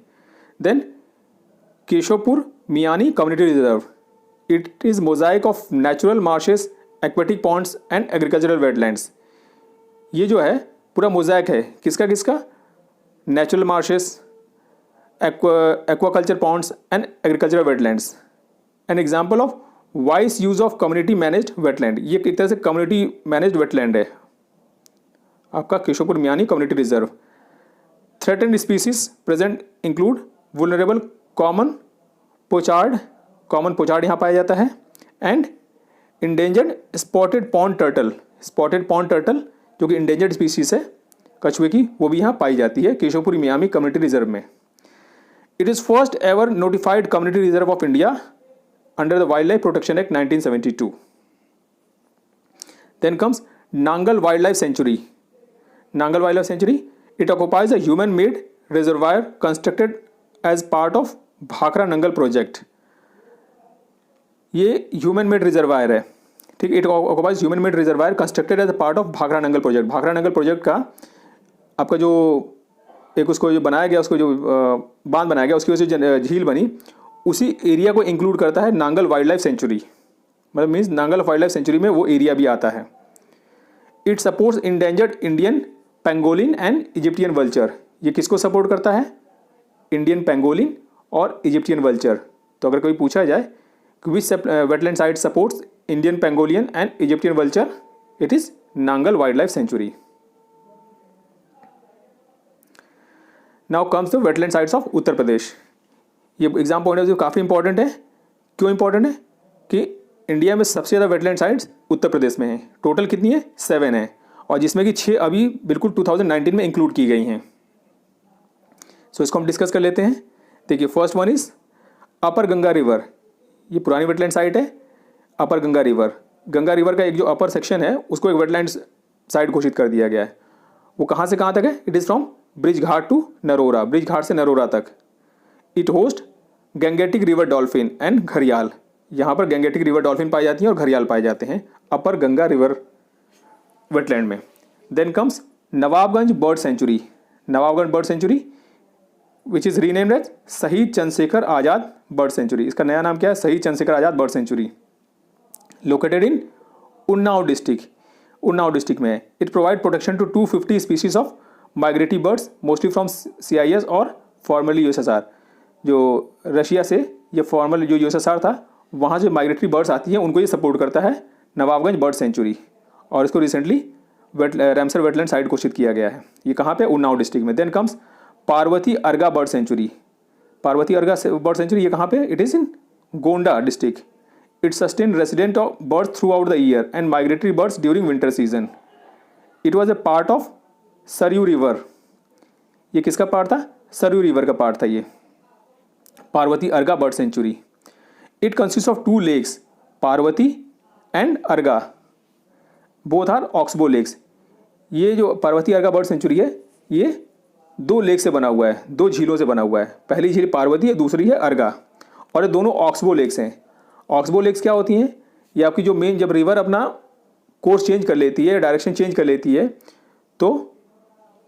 देन Keshavpur Miani community reserve, it is mosaic of natural marshes, aquatic ponds and agricultural wetlands. ये जो है पूरा मोजाइक है, किसका किसका? Natural marshes, aquaculture ponds and agricultural wetlands. An example of wise use of community managed wetland, ये एक तरह से कम्युनिटी मैनेज्ड वेटलैंड है आपका Keshavpur Miani community reserve. Threatened species present include vulnerable common pochard यहाँ पाया जाता है, and endangered spotted pond turtle जो कि इंडेंजर्ड स्पीसीज है कछुए की, वो भी यहाँ पाई जाती है केशवपुर मियामी कम्युनिटी रिजर्व में। It is first ever notified community reserve of India under the wildlife protection act 1972। Then comes Nangal wild life sanctuary. Nangal wild life sanctuary, it occupies a human made reservoir constructed as part of Bhakra Nangal project. ये ह्यूमन मेड रिजर्वायर है, ठीक। It occupies human made reservoir constructed as a part of Bhakra Nangal project. Bhakra Nangal project का आपका जो एक उसको जो बनाया गया, उसको जो बांध बनाया गया, उसकी वजह से झील बनी, उसी एरिया को इंक्लूड करता है नांगल वाइल्ड लाइफ सेंचुरी। मतलब means Nangal wild life sanctuary में वो एरिया भी आता है। It supports endangered Indian pangolin and Egyptian vulture. ये किसको सपोर्ट करता है? इंडियन पेंगोलिन और इजिप्टियन वल्चर। तो अगर कोई पूछा जाए कि which wetland site supports Indian pangolin and Egyptian vulture, it is Nangal wild life sanctuary. Now comes the wetland sites of Uttar Pradesh. ये एग्जाम पॉइंट ऑफ व्यू काफ़ी इंपॉर्टेंट है। क्यों इंपॉर्टेंट है? कि इंडिया में सबसे ज़्यादा वेटलैंड साइट्स उत्तर प्रदेश में हैं। टोटल कितनी है? 7 है, और जिसमें कि 6 अभी बिल्कुल 2019 में इंक्लूड की गई हैं। सो इसको हम डिस्कस कर लेते हैं। देखिए, first one is upper Ganga river. ये पुरानी वेटलैंड साइट है, अपर गंगा रिवर। गंगा रिवर का एक जो अपर सेक्शन है उसको एक वेटलैंड साइट घोषित कर दिया गया है। वो कहाँ से कहाँ तक है? It is from Brij Ghat to Narora, Brij Ghat से नरोरा तक। It host Gangetic river dolphin and घड़ियाल। यहाँ पर गंगेटिक रिवर डॉल्फिन पाई जाती हैं और घड़ियाल पाए जाते हैं अपर गंगा रिवर वेटलैंड में। Then comes Nawabganj bird sanctuary. Nawabganj bird sanctuary which is renamed as Shaheed Chandrashekhar Azad bird century. इसका नया नाम क्या है? Shaheed Chandrashekhar Azad bird sanctuary. Located in Unnao district, Unnao district में है। It provide protection to 250 species of migratory birds mostly from CIS और फॉर्मरली USSR। जो रशिया से ये फॉर्मल जो USSR था, वहाँ जो माइग्रेटरी बर्ड्स आती हैं उनको ये सपोर्ट करता है नवाबगंज बर्ड सेंचुरी। और इसको रिसेंटली रामसर वेटलैंड साइट घोषित किया गया है। ये कहाँ पे? उन्नाव डिस्ट्रिक्ट में। Then comes Parvati Arga bird century. Parvati Arga bird sanctuary ये कहाँ पे? It is in Gonda district. It sustain resident of birds through out the year and migratory birds during winter season. It was a part of Saryu river. ये किसका पार्ट था? सरयू रिवर का पार्ट था ये Parvati Arga bird sanctuary. It consist of 2 lakes, Parvati and Arga, both are oxbow lakes. ये जो पार्वती अर्गा बर्ड सेंचुरी है ये 2 लेक से बना हुआ है, 2 झीलों से बना हुआ है। पहली झील पार्वती है, दूसरी है अर्गा, और ये दोनों ऑक्सबो लेक्स हैं। ऑक्सबो लेक्स क्या होती हैं? ये आपकी जो मेन, जब रिवर अपना कोर्स चेंज कर लेती है, डायरेक्शन चेंज कर लेती है, तो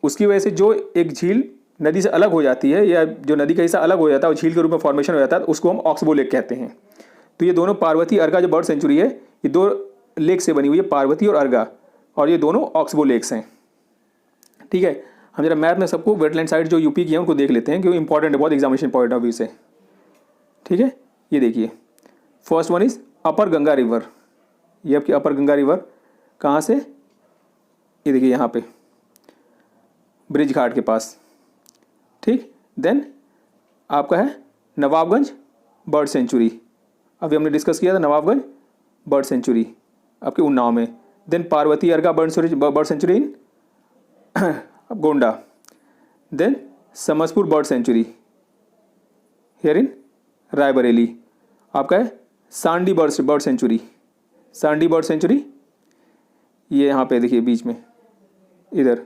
उसकी वजह से जो एक झील नदी से अलग हो जाती है, या जो नदी का हिस्सा अलग हो जाता है और झील के रूप में फॉर्मेशन हो जाता है, उसको हम ऑक्सबो लेक कहते हैं। तो ये दोनों पार्वती अर्गा जो बर्ड सेंचुरी है, ये 2 लेक से बनी हुई है, पार्वती और अर्गा, और ये दोनों ऑक्सबो लेक्स हैं। ठीक है, हम जरा मैप में सबको वेटलैंड साइट जो यूपी की है उनको देख लेते हैं, क्योंकि इंपॉर्टेंट है बहुत एग्जामिनेशन पॉइंट ऑफ व्यू से। ठीक है, ये देखिए, first one is upper Ganga river. ये आपकी अपर गंगा रिवर कहाँ से? ये देखिए यहाँ पे ब्रिज घाट के पास। ठीक, देन आपका है नवाबगंज बर्ड सेंचुरी। अभी हमने डिस्कस किया था नवाबगंज बर्ड सेंचुरी आपके उन्नाव में। Then Parvati Arga bird sanctuary in Gonda. Then Samaspur bird sanctuary here in Raebareli. आपका है Sandi bird sanctuary. Sandi bird sanctuary ये यहाँ पे देखिए बीच में, इधर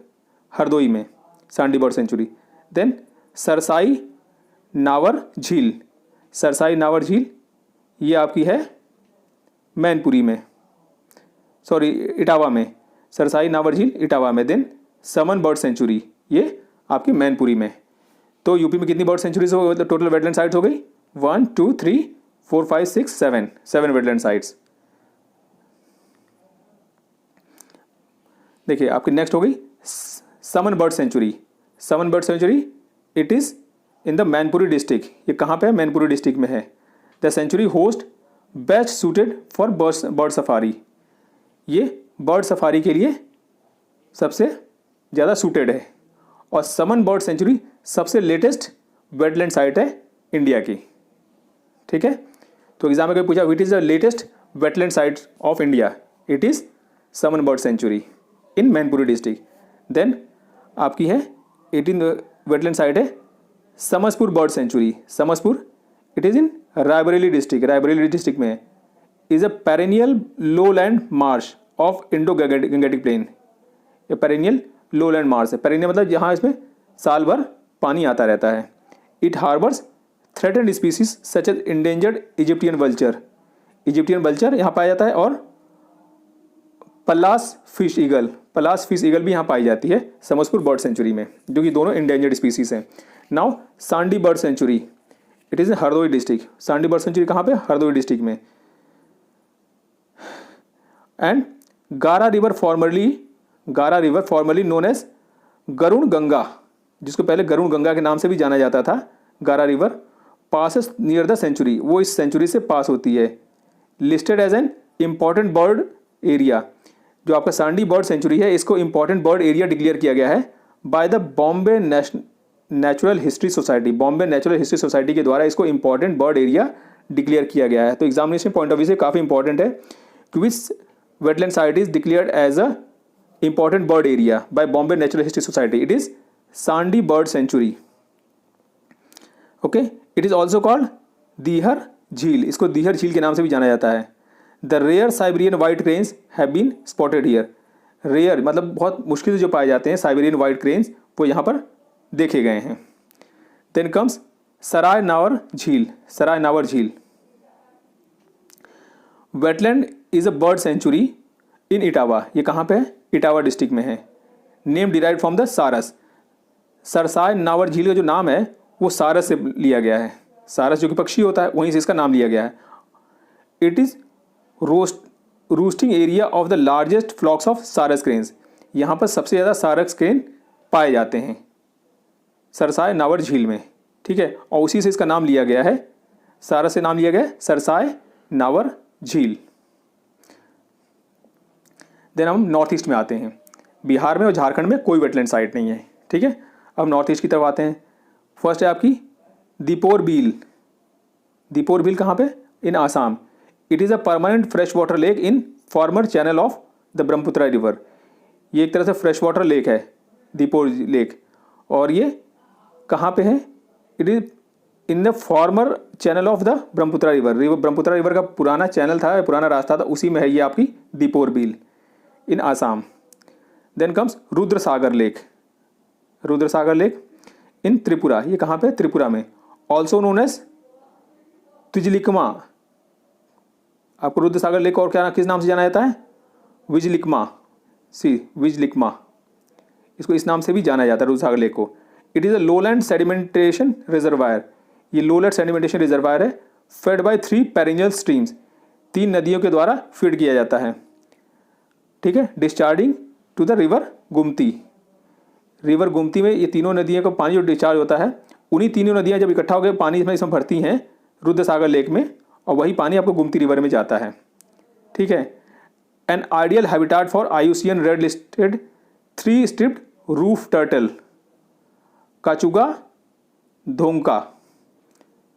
हरदोई में Sandi bird sanctuary. Then Sarsai Nawar Jheel. Sarsai Nawar झील ये आपकी है मैनपुरी में, सॉरी इटावा में। सरसाई नावर झील इटावा में। देन समन बर्ड सेंचुरी ये आपकी मैनपुरी में। तो यूपी में कितनी बर्ड सेंचुरीज हो गई? टोटल वेटलैंड साइट्स हो गई 1 2 3 4 5 6 7 वेटलैंड साइट्स। देखिए आपकी नेक्स्ट हो गई Saman bird sanctuary. Saman bird sanctuary it is in the Mainpuri district. ये कहाँ पे है? मैनपुरी डिस्ट्रिक्ट में है। The sanctuary host best suited for bird safari. ये बर्ड सफारी के लिए सबसे ज़्यादा सूटेड है। और समन बर्ड सेंचुरी सबसे लेटेस्ट वेटलैंड साइट है इंडिया की। ठीक है, तो एग्जाम में कोई पूछा which is the latest wetland site of India, it is summon bird sanctuary in Mainpuri district. Then आपकी है 18 वेटलैंड साइट है Samaspur bird sanctuary. Samaspur it is in Raebareli district. Raebareli district में is a perennial low land marsh of Indo Gangetic plain. ये पेरेनियल लो लैंड मार्श है। पेरेनियल मतलब जहाँ इसमें साल भर पानी आता रहता है। It harbours threatened species such as endangered Egyptian vulture. Egyptian vulture यहाँ पाया जाता है, और पलास फिश ईगल भी यहाँ पाई जाती है समसपुर बर्ड सेंचुरी में, जो कि दोनों इंडेंजर्ड स्पीसीज हैं। Now Sandi bird sanctuary, it is in Hardoi district. Sandi bird sanctuary कहाँ पे? हरदोई डिस्ट्रिक्ट में। And Garra river formerly known as Garun Ganga, जिसको पहले गरुण गंगा के नाम से भी जाना जाता था, Garra river passes near the sanctuary, वो इस सेंचुरी से पास होती है। Listed as an important bird area, जो आपका सांडी बर्ड सेंचुरी है, इसको इम्पॉर्टेंट बर्ड एरिया डिक्लेयर किया गया है by the Bombay Natural History society. Bombay Natural History society के द्वारा इसको इम्पॉर्टेंट बर्ड एरिया डिक्लेयर किया गया है। तो एग्जामिनेशन पॉइंट ऑफ व्यू से काफ़ी इंपॉर्टेंट है कि which wetland site is declared as a important bird area by Bombay Natural History Society. It is Sandi bird sanctuary. Okay, it is also called Dahar Jheel, इसको दीहर झील के नाम से भी जाना जाता है। The rare Siberian white cranes have been spotted here. Rare मतलब बहुत मुश्किल से जो पाए जाते हैं साइबेरियन वाइट क्रेन्स, वो यहाँ पर देखे गए हैं। Then comes Sarsai Nawar Jheel. Wetland is a bird sanctuary in Etawah, ये कहाँ पे है? इटावा डिस्ट्रिक्ट में है। नेम डिराइव फ्रॉम द सारस, सरसाय नावर झील का जो नाम है वो सारस से लिया गया है। सारस जो कि पक्षी होता है, वहीं से इसका नाम लिया गया है। It is roosting area of the largest flocks of sarus cranes, यहाँ पर सबसे ज़्यादा सारस क्रेन पाए जाते हैं सरसाय नावर झील में, ठीक है, और उसी से इसका नाम लिया गया है, सारस से नाम लिया गया है सरसाय नावर झील। देन हम नॉर्थ ईस्ट में आते हैं। बिहार में और झारखंड में कोई वेटलैंड साइट नहीं है, ठीक है। अब नॉर्थ ईस्ट की तरफ आते हैं। फर्स्ट है आपकी दीपोर बील कहाँ पे? In Assam. It is a permanent fresh water lake in former channel of the Brahmaputra river. ये एक तरह से फ्रेश वाटर लेक है, दीपोर लेक, और ये कहाँ पे है? It is in the former channel of the Brahmaputra river. Brahmaputra river का पुराना चैनल था, पुराना रास्ता था, उसी में है ये आपकी Deepor Beel in Assam. Then comes Rudra Sagar lake in Tripura. ये कहाँ पे? त्रिपुरा में। Also known as Twijilikma. आपको रुद्र सागर लेक और क्या किस नाम से जाना जाता है? विजलिकमा, इसको इस नाम से भी जाना जाता है रुद्र सागर लेक को। It is a lowland sedimentation reservoir. ये लोलैंड सेडिमेंटेशन रिजर्वायर है, फेड बाय 3 पेरिनियल स्ट्रीम्स, 3 नदियों के द्वारा फीड किया जाता है, ठीक है। डिस्चार्जिंग टू द रिवर गुमती में ये तीनों नदियों का पानी जो डिस्चार्ज होता है, उन्हीं तीनों नदियाँ जब इकट्ठा होकर पानी इसमें भरती हैं रुद्र सागर लेक में, और वही पानी आपको गुमती रिवर में जाता है, ठीक है। An ideal habitat for IUCN red listed 3 striped roof turtle Kachuga dhongoka.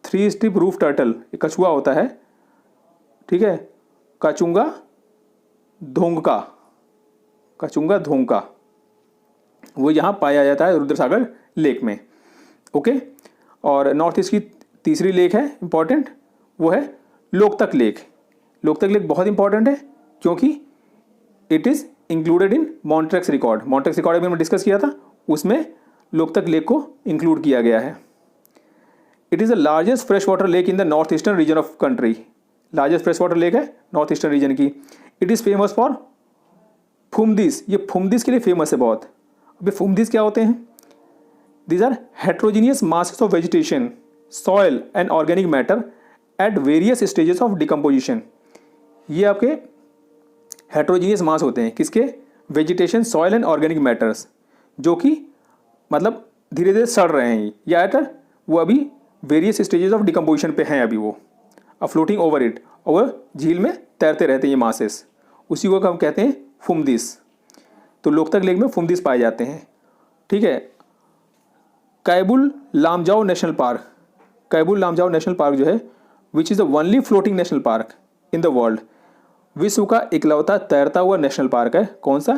3 strip roof turtle, ये कछुआ होता है, ठीक है, कचुंगा धोंका, वो यहाँ पाया जाता है रुद्र सागर लेक में, ओके। और नॉर्थ ईस्ट की तीसरी लेक है इंपॉर्टेंट, वो है लोकतक लेक बहुत इंपॉर्टेंट है क्योंकि it is included in Montreux record अभी हमने डिस्कस किया था, उसमें लोकतक लेक को इंक्लूड किया गया है। It is the largest fresh water lake in the north eastern region of country. Largest fresh water lake है नॉर्थ ईस्टर्न रीजन की। इट इज़ फेमस फॉर फुमदिस, ये फुमदिस के लिए फेमस है बहुत। अभी फुमदिस क्या होते हैं? These are heterogeneous masses of vegetation, soil and organic matter at various stages of decomposition. ये आपके हेट्रोजीनियस मास होते हैं, किसके? Vegetation, soil and organic matters, जो कि मतलब धीरे धीरे सड़ रहे हैं, या वो अभी वेरियस स्टेजेस ऑफ डिकम्पोजिशन पे हैं अभी, वो फ्लोटिंग ओवर इट, और झील में तैरते रहते हैं ये मासेस, उसी को हम कहते हैं फुमदिस। तो लोकतक लेक में फुमदिस पाए जाते हैं, ठीक है। कैबुल लामजाओ नेशनल पार्क जो है, विच is the only floating national park in the world, विश्व का इकलौता तैरता हुआ नेशनल पार्क है। कौन सा?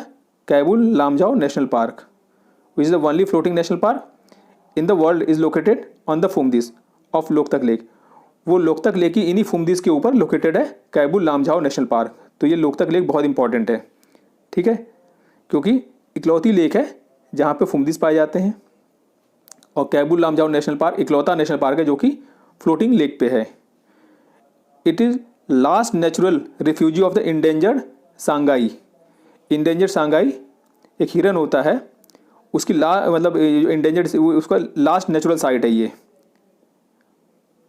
Keibul Lamjao national park, which is the only floating national park in the world, is located on the phumdis of Loktak lake. वो लोकतक लेक की इन्हीं फुमदिस के ऊपर लोकेटेड है कैबुल लामजाओ नेशनल पार्क। तो ये लोकतक लेक बहुत इंपॉर्टेंट है, ठीक है, क्योंकि इकलौती लेक है जहाँ पे फुमदिस पाए जाते हैं, और कैबुल लामजाओ नेशनल पार्क इकलौता नेशनल पार्क है जो कि फ्लोटिंग लेक पे है। It is last natural refugee of the endangered sangai. Endangered sangai एक हिरन होता है, उसकी मतलब इंडेंजर्ड उसका लास्ट नेचुरल साइट है ये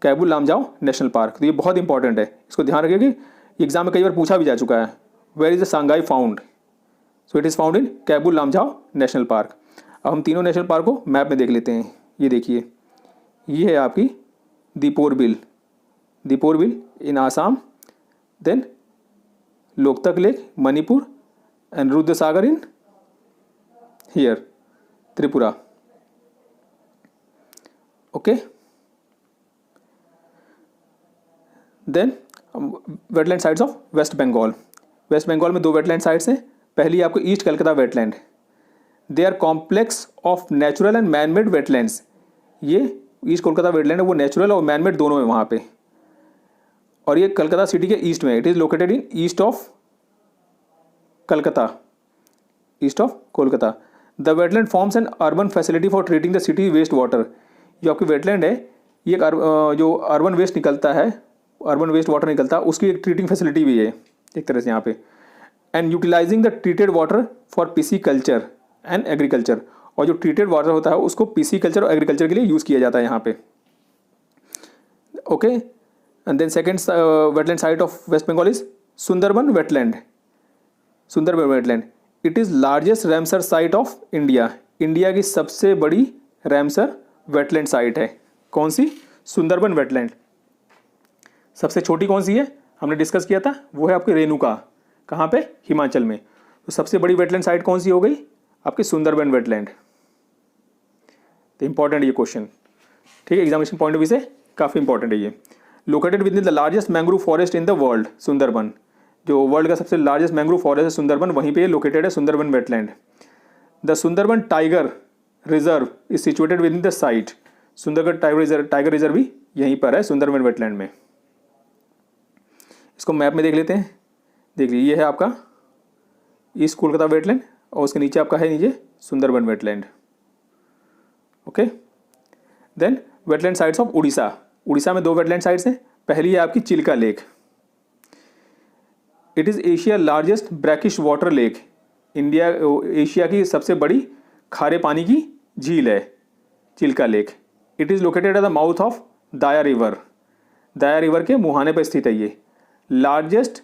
कैबुल लामजाओ नेशनल पार्क। तो ये बहुत इंपॉर्टेंट है, इसको ध्यान रखिए कि एग्जाम में कई बार पूछा भी जा चुका है। Where is the sangai found? So it is found in Keibul Lamjao national park. अब हम तीनों नेशनल पार्क को मैप में देख लेते हैं। ये देखिए, ये है आपकी Deepor Beel in Assam, then Loktak lake Manipur and Rudrasagar in here Tripura. Okay, then wetland sites of waste Bengal. West Bengal में 2 वेटलैंड साइट्स हैं। पहली आपको east Calcutta wetland. They are complex of natural and man made wetlands. ये ईस्ट कोलकाता वेटलैंड है, वो नेचुरल और मैन मेड दोनों है वहाँ पे, और ये कलकत्ता सिटी के ईस्ट में। It is located in east of Calcutta, east of Kolkata. The wetland forms an urban facility for treating the city waste water. जो आपकी वेटलैंड है, ये एक जो अर्बन वेस्ट निकलता है, अर्बन वेस्ट वाटर निकलता है, उसकी एक ट्रीटिंग फैसिलिटी भी है एक तरह से यहाँ पे। And utilising the treated water for pisciculture and agriculture. और जो ट्रीटेड वाटर होता है उसको पीसी कल्चर और एग्रीकल्चर के लिए यूज़ किया जाता है यहाँ पे। Okay, and then second wetland site of waste Bengal is Sundarban wetland. Sundarban wetland, it is largest Ramsar site of India. India की सबसे बड़ी रैमसर वेटलैंड साइट है। कौन सी? सुंदरबन वेटलैंड। सबसे छोटी कौन सी है? हमने डिस्कस किया था, वो है आपकी रेणुका। कहाँ पे? हिमाचल में। तो सबसे बड़ी वेटलैंड साइट कौन सी हो गई? आपकी सुंदरबन वेटलैंड। तो इंपॉर्टेंट ये क्वेश्चन, ठीक है, एग्जामिनेशन पॉइंट ऑफ व्यू से काफ़ी इंपॉर्टेंट है ये। Located with in the largest mangrove forest in the world, Sundarban. जो वर्ल्ड का सबसे लार्जेस्ट मैंग्रोव फॉरेस्ट है सुंदरबन, वहीं पे लोकेटेड है Sundarban wetland. The Sundarban tiger reserve is situated with in the site. Sundarban tiger reserve भी यहीं पर है सुंदरबन वेटलैंड में। इसको मैप में देख लेते हैं। देख लीजिए, ये है आपका ईस्ट कोलकाता वेटलैंड और उसके नीचे आपका है नीचे Sundarban wetland. Okay, then wetland sites of Orissa. Orissa में 2 वेटलैंड साइट्स हैं। पहली है आपकी Chilka lake. It is Asia largest brackish water lake. Asia की सबसे बड़ी खारे पानी की झील है Chilka lake. It is located at the mouth of Daya river. Daya river के मुहाने पर स्थित है ये। लार्जेस्ट,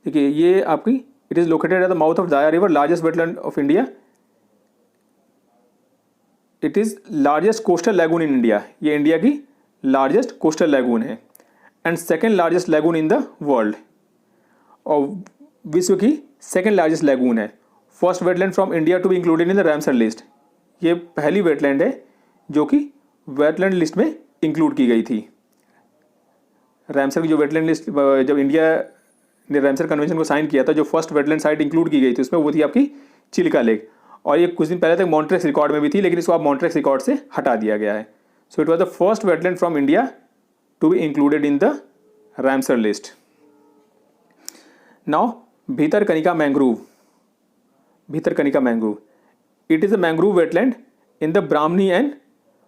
देखिए ये आपकी, it is located at the mouth of Daya river, largest wetland of India. It is largest coastal lagoon in India. ये इंडिया की लार्जेस्ट कोस्टल लैगून है and second largest lagoon in the world, और विश्व की सेकेंड लार्जेस्ट लैगून है। First wetland from India to be included in the Ramsar list. ये पहली वेटलैंड है जो कि वेटलैंड लिस्ट में इंक्लूड की गई थी। रैमसर की जो वेटलैंड लिस्ट, जब इंडिया ने रैमसर कन्वेंशन को साइन किया था, जो फर्स्ट वेटलैंड साइट इंक्लूड की गई थी उसमें वो थी आपकी चिल्का लेक। और ये कुछ दिन पहले तक मॉन्ट्रेक्स रिकॉर्ड में भी थी, लेकिन इसको आप मॉन्ट्रेक्स रिकॉर्ड से हटा दिया गया है। So it was the first wetland from India to be included in the Ramsar list. Now Bhitarkanika mangrove. Bhitarkanika mangrove, it is a mangrove wetland in the Brahmani and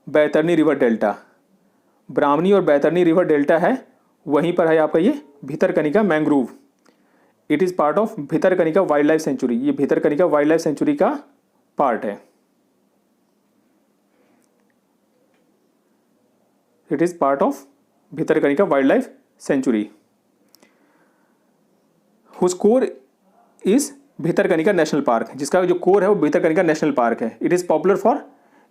Baitarani river delta. Brahmani और बैतरनी रिवर डेल्टा है, वहीं पर है आपका ये Bhitarkanika mangrove. It is part of Bhitarkanika wild life sanctuary. ये भितरकनिका वाइल्ड लाइफ सेंचुरी का पार्ट है। It is part of Bhitarkanika wild life sanctuary whose core is Bhitarkanika national park. जिसका जो कोर है वो भितरकनिका नेशनल पार्क है। It is popular for,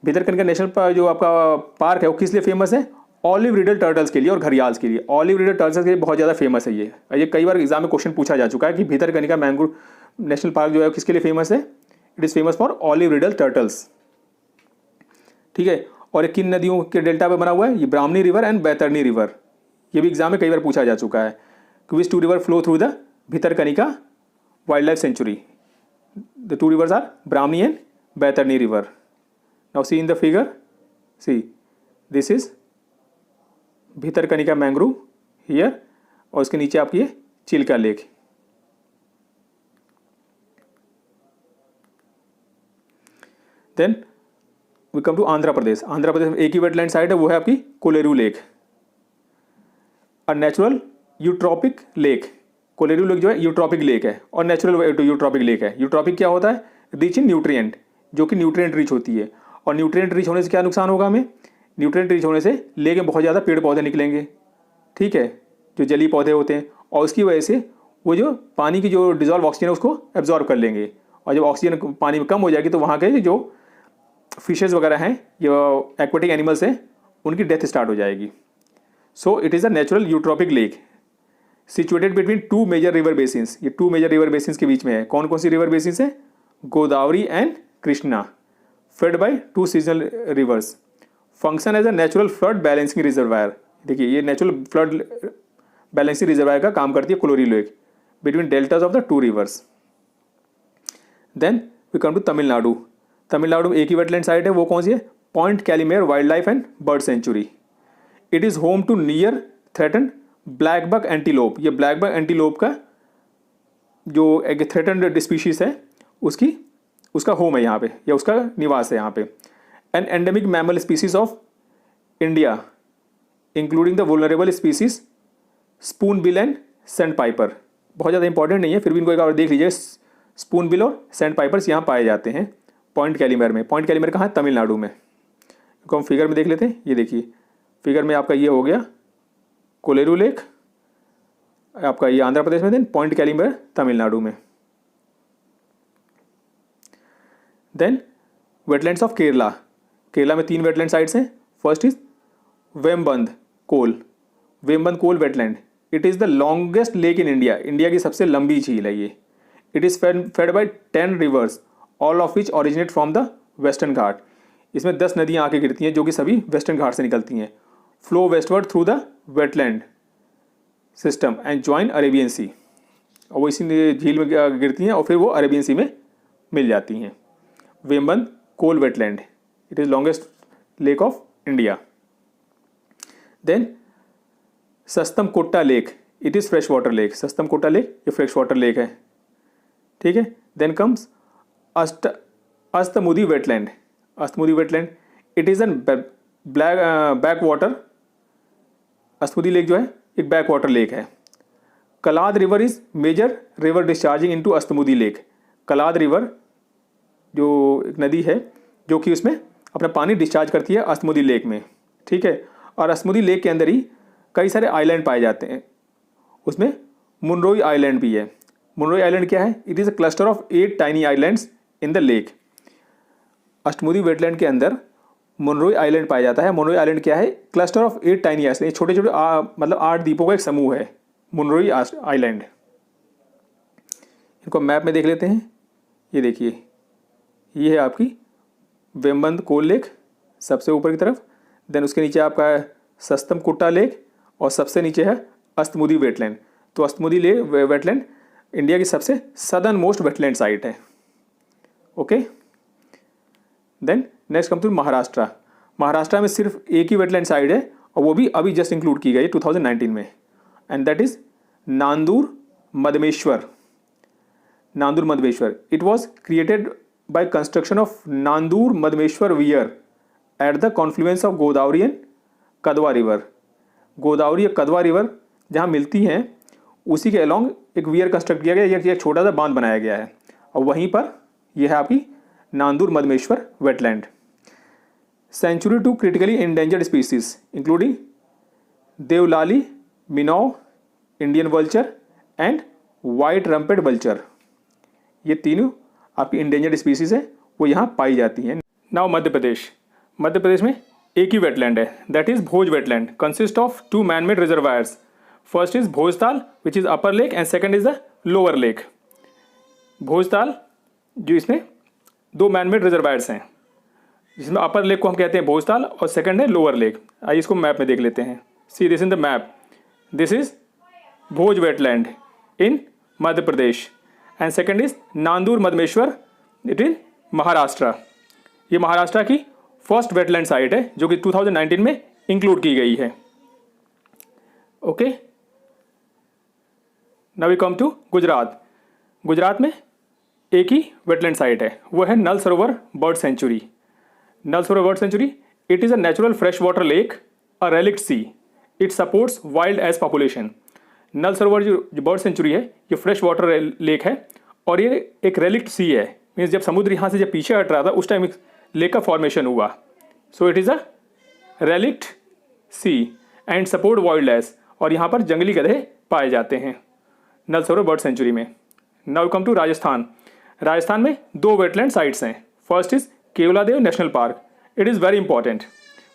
Bhitarkanika national park जो आपका पार्क है वो किस लिए फेमस है? ऑलिव रिडल टर्टल्स के लिए और घड़ियाल्स के लिए। ऑलिव रिडल टर्टल्स के लिए बहुत ज़्यादा फेमस है ये कई बार एग्जाम में क्वेश्चन पूछा जा चुका है कि भितरकनिका मैंग्रोव नेशनल पार्क जो है किसके लिए फेमस है? It is famous for olive riddle turtles. ठीक है, और ये किन नदियों के डेल्टा पे बना हुआ है? ये ब्राह्मणी रिवर एंड बैतरनी रिवर। ये भी एग्जाम में कई बार पूछा जा चुका है। Which 2 river flow through the Bhitarkanika wild life sanctuary? The 2 rivers are Brahmani and Baitarani river. Now see in the figure, see this is Bhitarkanika mangrove here, और उसके नीचे आपकी ये Chilika lake. Then we come to Andhra Pradesh. Andhra Pradesh में एक ही वेटलैंड साइट है, वो है आपकी Kolleru lake. A natural eutrophic lake, Kolleru lake जो है यूट्रॉपिक लेक है और नेचुरल यूट्रॉपिक लेक है। यूट्रॉपिक क्या होता है? रिच इन न्यूट्रिएंट, जो कि न्यूट्रिएंट रिच होती है। और न्यूट्रिएंट रिच होने से क्या नुकसान होगा हमें? न्यूट्रिएंट रिच होने से लेक में बहुत ज़्यादा पेड़ पौधे निकलेंगे, ठीक है, जो जलीय पौधे होते हैं, और उसकी वजह से वो जो पानी की जो डिजॉल्व ऑक्सीजन है उसको एब्जॉर्ब कर लेंगे, और जब ऑक्सीजन पानी में कम हो जाएगी तो वहाँ के जो फिशेज़ वगैरह हैं, जो एक्वेटिक एनिमल्स हैं, उनकी डेथ स्टार्ट हो जाएगी। So it is a natural eutrophic lake situated between two major river basins. ये टू मेजर रिवर बेसिन्स के बीच में है। कौन कौन सी रिवर बेसिन्स है? Godavari and Krishna, fed by two seasonal rivers. Function as a natural flood balancing reservoir. देखिए ये नेचुरल फ्लड बैलेंसिंग रिजर्वायर का काम करती है Kolleru lake between deltas of the two rivers. Then we come to Tamil Nadu. Tamil Nadu में एक ही वेटलैंड साइट है, वो कौन सी है? Point Calimere wild life and bird sanctuary. It is home to near threaten black buck antelope. ये ब्लैक बक एंटीलोप का जो एक थ्रेटन स्पीशीज है उसका होम है यहाँ पे, या उसका निवास है यहाँ पे। N endemic mammal species of India including the vulnerable species spoon bill and sand Piper. बहुत ज़्यादा इंपॉर्टेंट नहीं है, फिर भी इनको एक बार देख लीजिए। स्पून बिल और सैंड पाइपर्स यहाँ पाए जाते हैं पॉइंट कैलिमेर में। पॉइंट कैलिमेर कहाँ है? तमिलनाडु में। इनको हम फिगर में देख लेते हैं। ये देखिए फिगर में आपका ये हो गया कोलेरू लेक, आपका ये आंध्र प्रदेश में, देन पॉइंट कैलिमेर तमिलनाडु में। Then wetlands of Kerala. Kerala में 3 वेटलैंड साइट्स हैं। First is Vembanad Kol. Vembanad Kol wetland, it is the longest lake in India. India की सबसे लंबी झील है ये। It is fed by 10 rivers all of which originate from the western Ghat. इसमें 10 नदियाँ आके गिरती हैं जो कि सभी वेस्टर्न घाट से निकलती हैं। Flow westward through the wetland system and join Arabian sea. और वो इसी झील में गिरती हैं और फिर वो अरेबियन सी में मिल जाती हैं। Vembanad Kol wetland, it is longest lake of India. Then Sasthamkotta lake, it is fresh water lake. Sasthamkotta lake ये फ्रेश वाटर लेक है, ठीक है। Then comes Ashtamudi wetland. Ashtamudi wetland, it is an back water. Ashtamudi lake जो है एक बैक वाटर लेक है। Kallada river is major river discharging into Ashtamudi lake. Kallada river जो एक नदी है जो कि उसमें अपना पानी डिस्चार्ज करती है अस्तमुदी लेक में, ठीक है। और अस्तमुदी लेक के अंदर ही कई सारे आइलैंड पाए जाते हैं। उसमें मुनरोई आइलैंड भी है। मुनरोई आइलैंड क्या है? It is a cluster of 8 tiny islands in the lake. Ashtamudi wetland के अंदर मुनरोई आइलैंड पाया जाता है। मुनरोई आइलैंड क्या है? क्लस्टर ऑफ 8 टाइनी आइलैंड, छोटे छोटे मतलब 8 द्वीपों का एक समूह है मुनरोई आइलैंड। इनको मैप में देख लेते हैं। ये देखिए ये है आपकी वेम्बंद कोल लेक सबसे ऊपर की तरफ। देन उसके नीचे आपका है सस्तम कुट्टा लेक और सबसे नीचे है अस्तमुदी वेटलैंड। तो अस्तमुदी वेटलैंड इंडिया की सबसे सदर्न मोस्ट वेटलैंड साइट है, okay. Then next come to Maharashtra. Maharashtra में सिर्फ एक ही वेटलैंड साइट है और वो भी अभी जस्ट इंक्लूड की गई है 2019 में, and that is Nandur Madmaheshwar. Nandur Madmaheshwar, it was created bye construction of Nandur Madmaheshwar wear at the confluence of Godavari and Kadwa river. Godavari और कदवा रिवर जहाँ मिलती हैं उसी के अलोंग एक वियर कंस्ट्रक्ट किया गया, एक छोटा सा बांध बनाया गया है और वहीं पर यह है आपकी Nandur Madhmeshwar wetland. Sanctuary to critically endangered species including Deolali, minnow, Indian vulture and white rumped vulture. ये तीनों आपकी इंडेंजर्ड स्पीसीज है, वो यहाँ पाई जाती हैं। नाउ मध्य प्रदेश। मध्य प्रदेश में एक ही वेटलैंड है, that is Bhoj wetland, consist of 2 man-made reservoirs. First is Bhojtal which is upper lake and second is the lower lake. Bhojtal जो इसमें 2 मैन-मेड रिजर्वायर्स हैं, जिसमें अपर लेक को हम कहते हैं भोजताल और सेकंड है लोअर लेक। आइए इसको मैप में देख लेते हैं। See this in the map, this is Bhoj wetland in Madhya Pradesh and second is Nandur Madmaheshwar, it is Maharashtra. ये महाराष्ट्र की फर्स्ट वेटलैंड साइट है जो कि 2019 में इंक्लूड की गई है, okay. Now we come to Gujarat. Gujarat में एक ही वेटलैंड साइट है, वो है नल Sarovar bird sanctuary. Nal Sarovar bird sanctuary, it is a natural fresh water lake, a relict sea it supports wild ass population. Nal Sarovar जो बर्ड सेंचुरी है ये फ्रेश वाटर लेक है और ये एक रेलिक्ट सी है, मीन्स जब समुद्र यहाँ से जब पीछे हट रहा था उस टाइम लेक का फॉर्मेशन हुआ। So it is a relict sea and support wild life, और यहाँ पर जंगली गधे पाए जाते हैं नल सरोवर बर्ड सेंचुरी में। Now come to Rajasthan. Rajasthan में 2 वेटलैंड साइट्स हैं। First is Keoladeo national park. It is very important.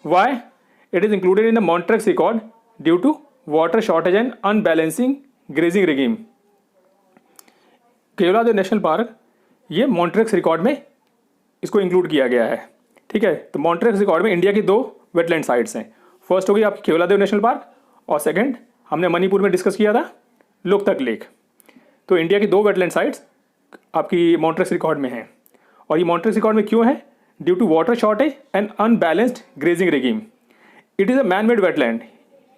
Why? It is included in the Montreux record due to water shortage and unbalancing grazing regime. Keoladeo national park ये मॉन्ट्रेक्स रिकॉर्ड में इसको इंक्लूड किया गया है। ठीक है, तो मॉन्ट्रेक्स रिकॉर्ड में इंडिया की 2 वेटलैंड साइट्स हैं। फर्स्ट होगी आपकी केवलादेव नेशनल पार्क और सेकंड हमने मणिपुर में डिस्कस किया था लोकतक लेक। तो इंडिया की 2 वेटलैंड साइट्स आपकी मॉन्ट्रेक्स रिकॉर्ड में हैं। और ये मॉन्ट्रेक्स रिकॉर्ड में क्यों है? Due to water shortage and unbalanced grazing regime. It is a man made wetland.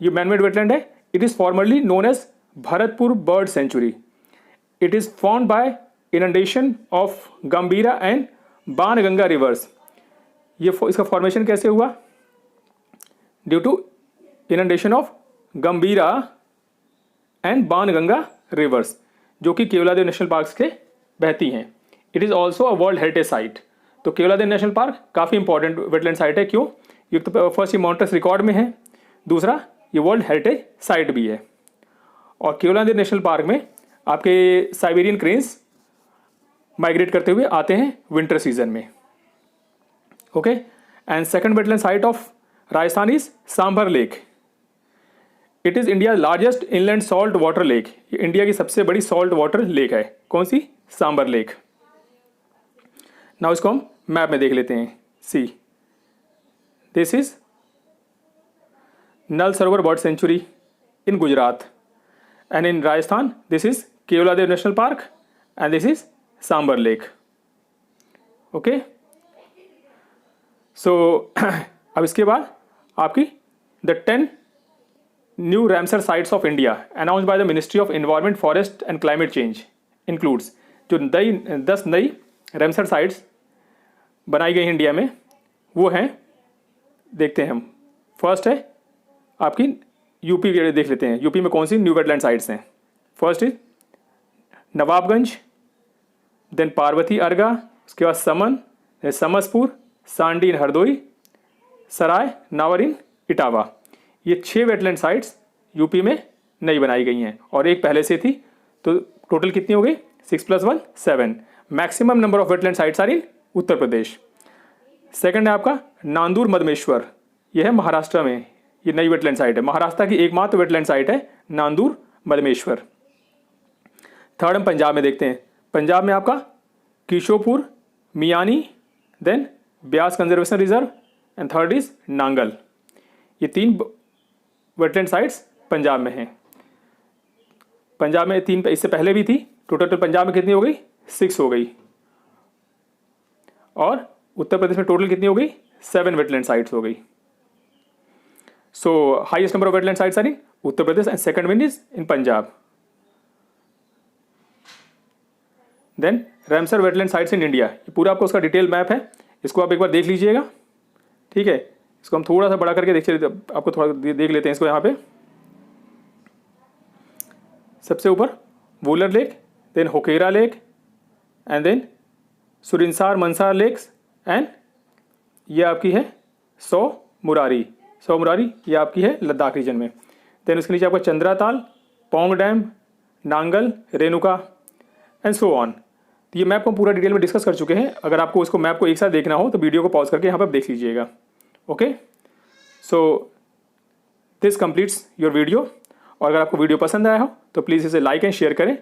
ये मैन मेड वेटलैंड है। It is formerly known as Bharatpur bird sanctuary. It is found by inundation of Gambhira and Banganga rivers. ये इसका फॉर्मेशन कैसे हुआ? Due to inundation of Gambhira and Banganga rivers, जो कि केवलादेव नेशनल पार्क के बहती हैं। It is also a world heritage site. तो केवलादेव नेशनल पार्क काफ़ी इंपॉर्टेंट वेटलैंड साइट है। क्यों? ये तो फर्स्ट ये मॉन्ट्रेक्स रिकॉर्ड में है, दूसरा ये वर्ल्ड हेरिटेज साइट भी है। और केवलादेव नेशनल पार्क में आपके साइबेरियन क्रेन्स माइग्रेट करते हुए आते हैं विंटर सीजन में। Okay, and second wetland site of Rajasthan is Sambhar lake. It is India largest inland salt water lake. ये इंडिया की सबसे बड़ी सॉल्ट वाटर लेक है। कौन सी? सांभर लेक। नाउ इसको हम मैप में देख लेते हैं। सी, this is Nal Sarovar bird sanctuary in Gujarat, and in Rajasthan this is Keoladeo national park and this is Sambhar lake. Okay, so अब इसके बाद आपकी the 10 new Ramsar sites of India announce by the ministry of environment, forest and climate change includes. जो 10 नई रैमसर साइट्स बनाई गई इंडिया में वो हैं, देखते हैं हम। फर्स्ट है आपकी यूपी, देख लेते हैं यूपी में कौन सी न्यू वेटलैंड साइट्स हैं। First is Nawabganj, then Parvati Arga, उसके बाद Saman, then Samaspur, Sandi in Hardoi, Sarai Nawar in Etawah. ये 6 वेटलैंड साइट्स यूपी में नई बनाई गई हैं और एक पहले से थी। तो टोटल कितनी हो गई? 6 + 1 7। Maximum number of wetland sites are in Uttar Pradesh. Second है आपका नांदूर मदमेश्वर, यह है महाराष्ट्र में। ये नई वेटलैंड साइट है, महाराष्ट्र की एकमात्र वेटलैंड साइट है नांदूर मदमेश्वर। थर्ड हम पंजाब में देखते हैं। पंजाब में आपका Keshopur, Miani, then Beas conservation reserve and third is Nangal. ये 3 वेटलैंड साइट्स पंजाब में हैं। पंजाब में 3 इससे पहले भी थी। तो टोटल पंजाब में कितनी हो गई? 6 हो गई। और उत्तर प्रदेश में टोटल कितनी हो गई? 7 वेटलैंड साइट्स हो गई। So highest number of wetland sites are in Uttar Pradesh and second one is in Punjab. Then Ramsar wetland sites in India, ये पूरा आपको उसका डिटेल मैप है, इसको आप एक बार देख लीजिएगा। ठीक है, इसको हम थोड़ा सा बड़ा करके आपको थोड़ा देख लेते हैं इसको। यहाँ पे सबसे ऊपर Wular lake, then Hokera lake and then Surinsar Mansar lakes and ये आपकी है सौ मुरारी। ये आपकी है लद्दाख रीजन में। देन उसके नीचे आपका Chandratal, Pong dam, Nangal, Renuka and so on. तो ये मैप को हम पूरा डिटेल में डिस्कस कर चुके हैं। अगर आपको इसको मैप को एक साथ देखना हो तो वीडियो को पॉज करके यहाँ पर आप देख लीजिएगा। Okay, so this completes your video. और अगर आपको वीडियो पसंद आया हो तो प्लीज़ इसे लाइक एंड शेयर करें।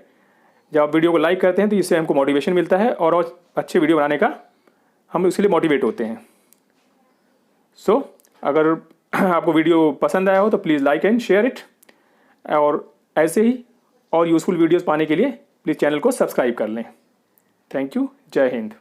जब आप वीडियो को लाइक करते हैं तो इससे हमको मोटिवेशन मिलता है और अच्छे वीडियो बनाने का हम उसके लिए मोटिवेट होते हैं। सो अगर आपको वीडियो पसंद आया हो तो please like and share it, और ऐसे ही और यूज़फुल वीडियोस पाने के लिए प्लीज़ चैनल को सब्सक्राइब कर लें। Thank you. जय हिंद।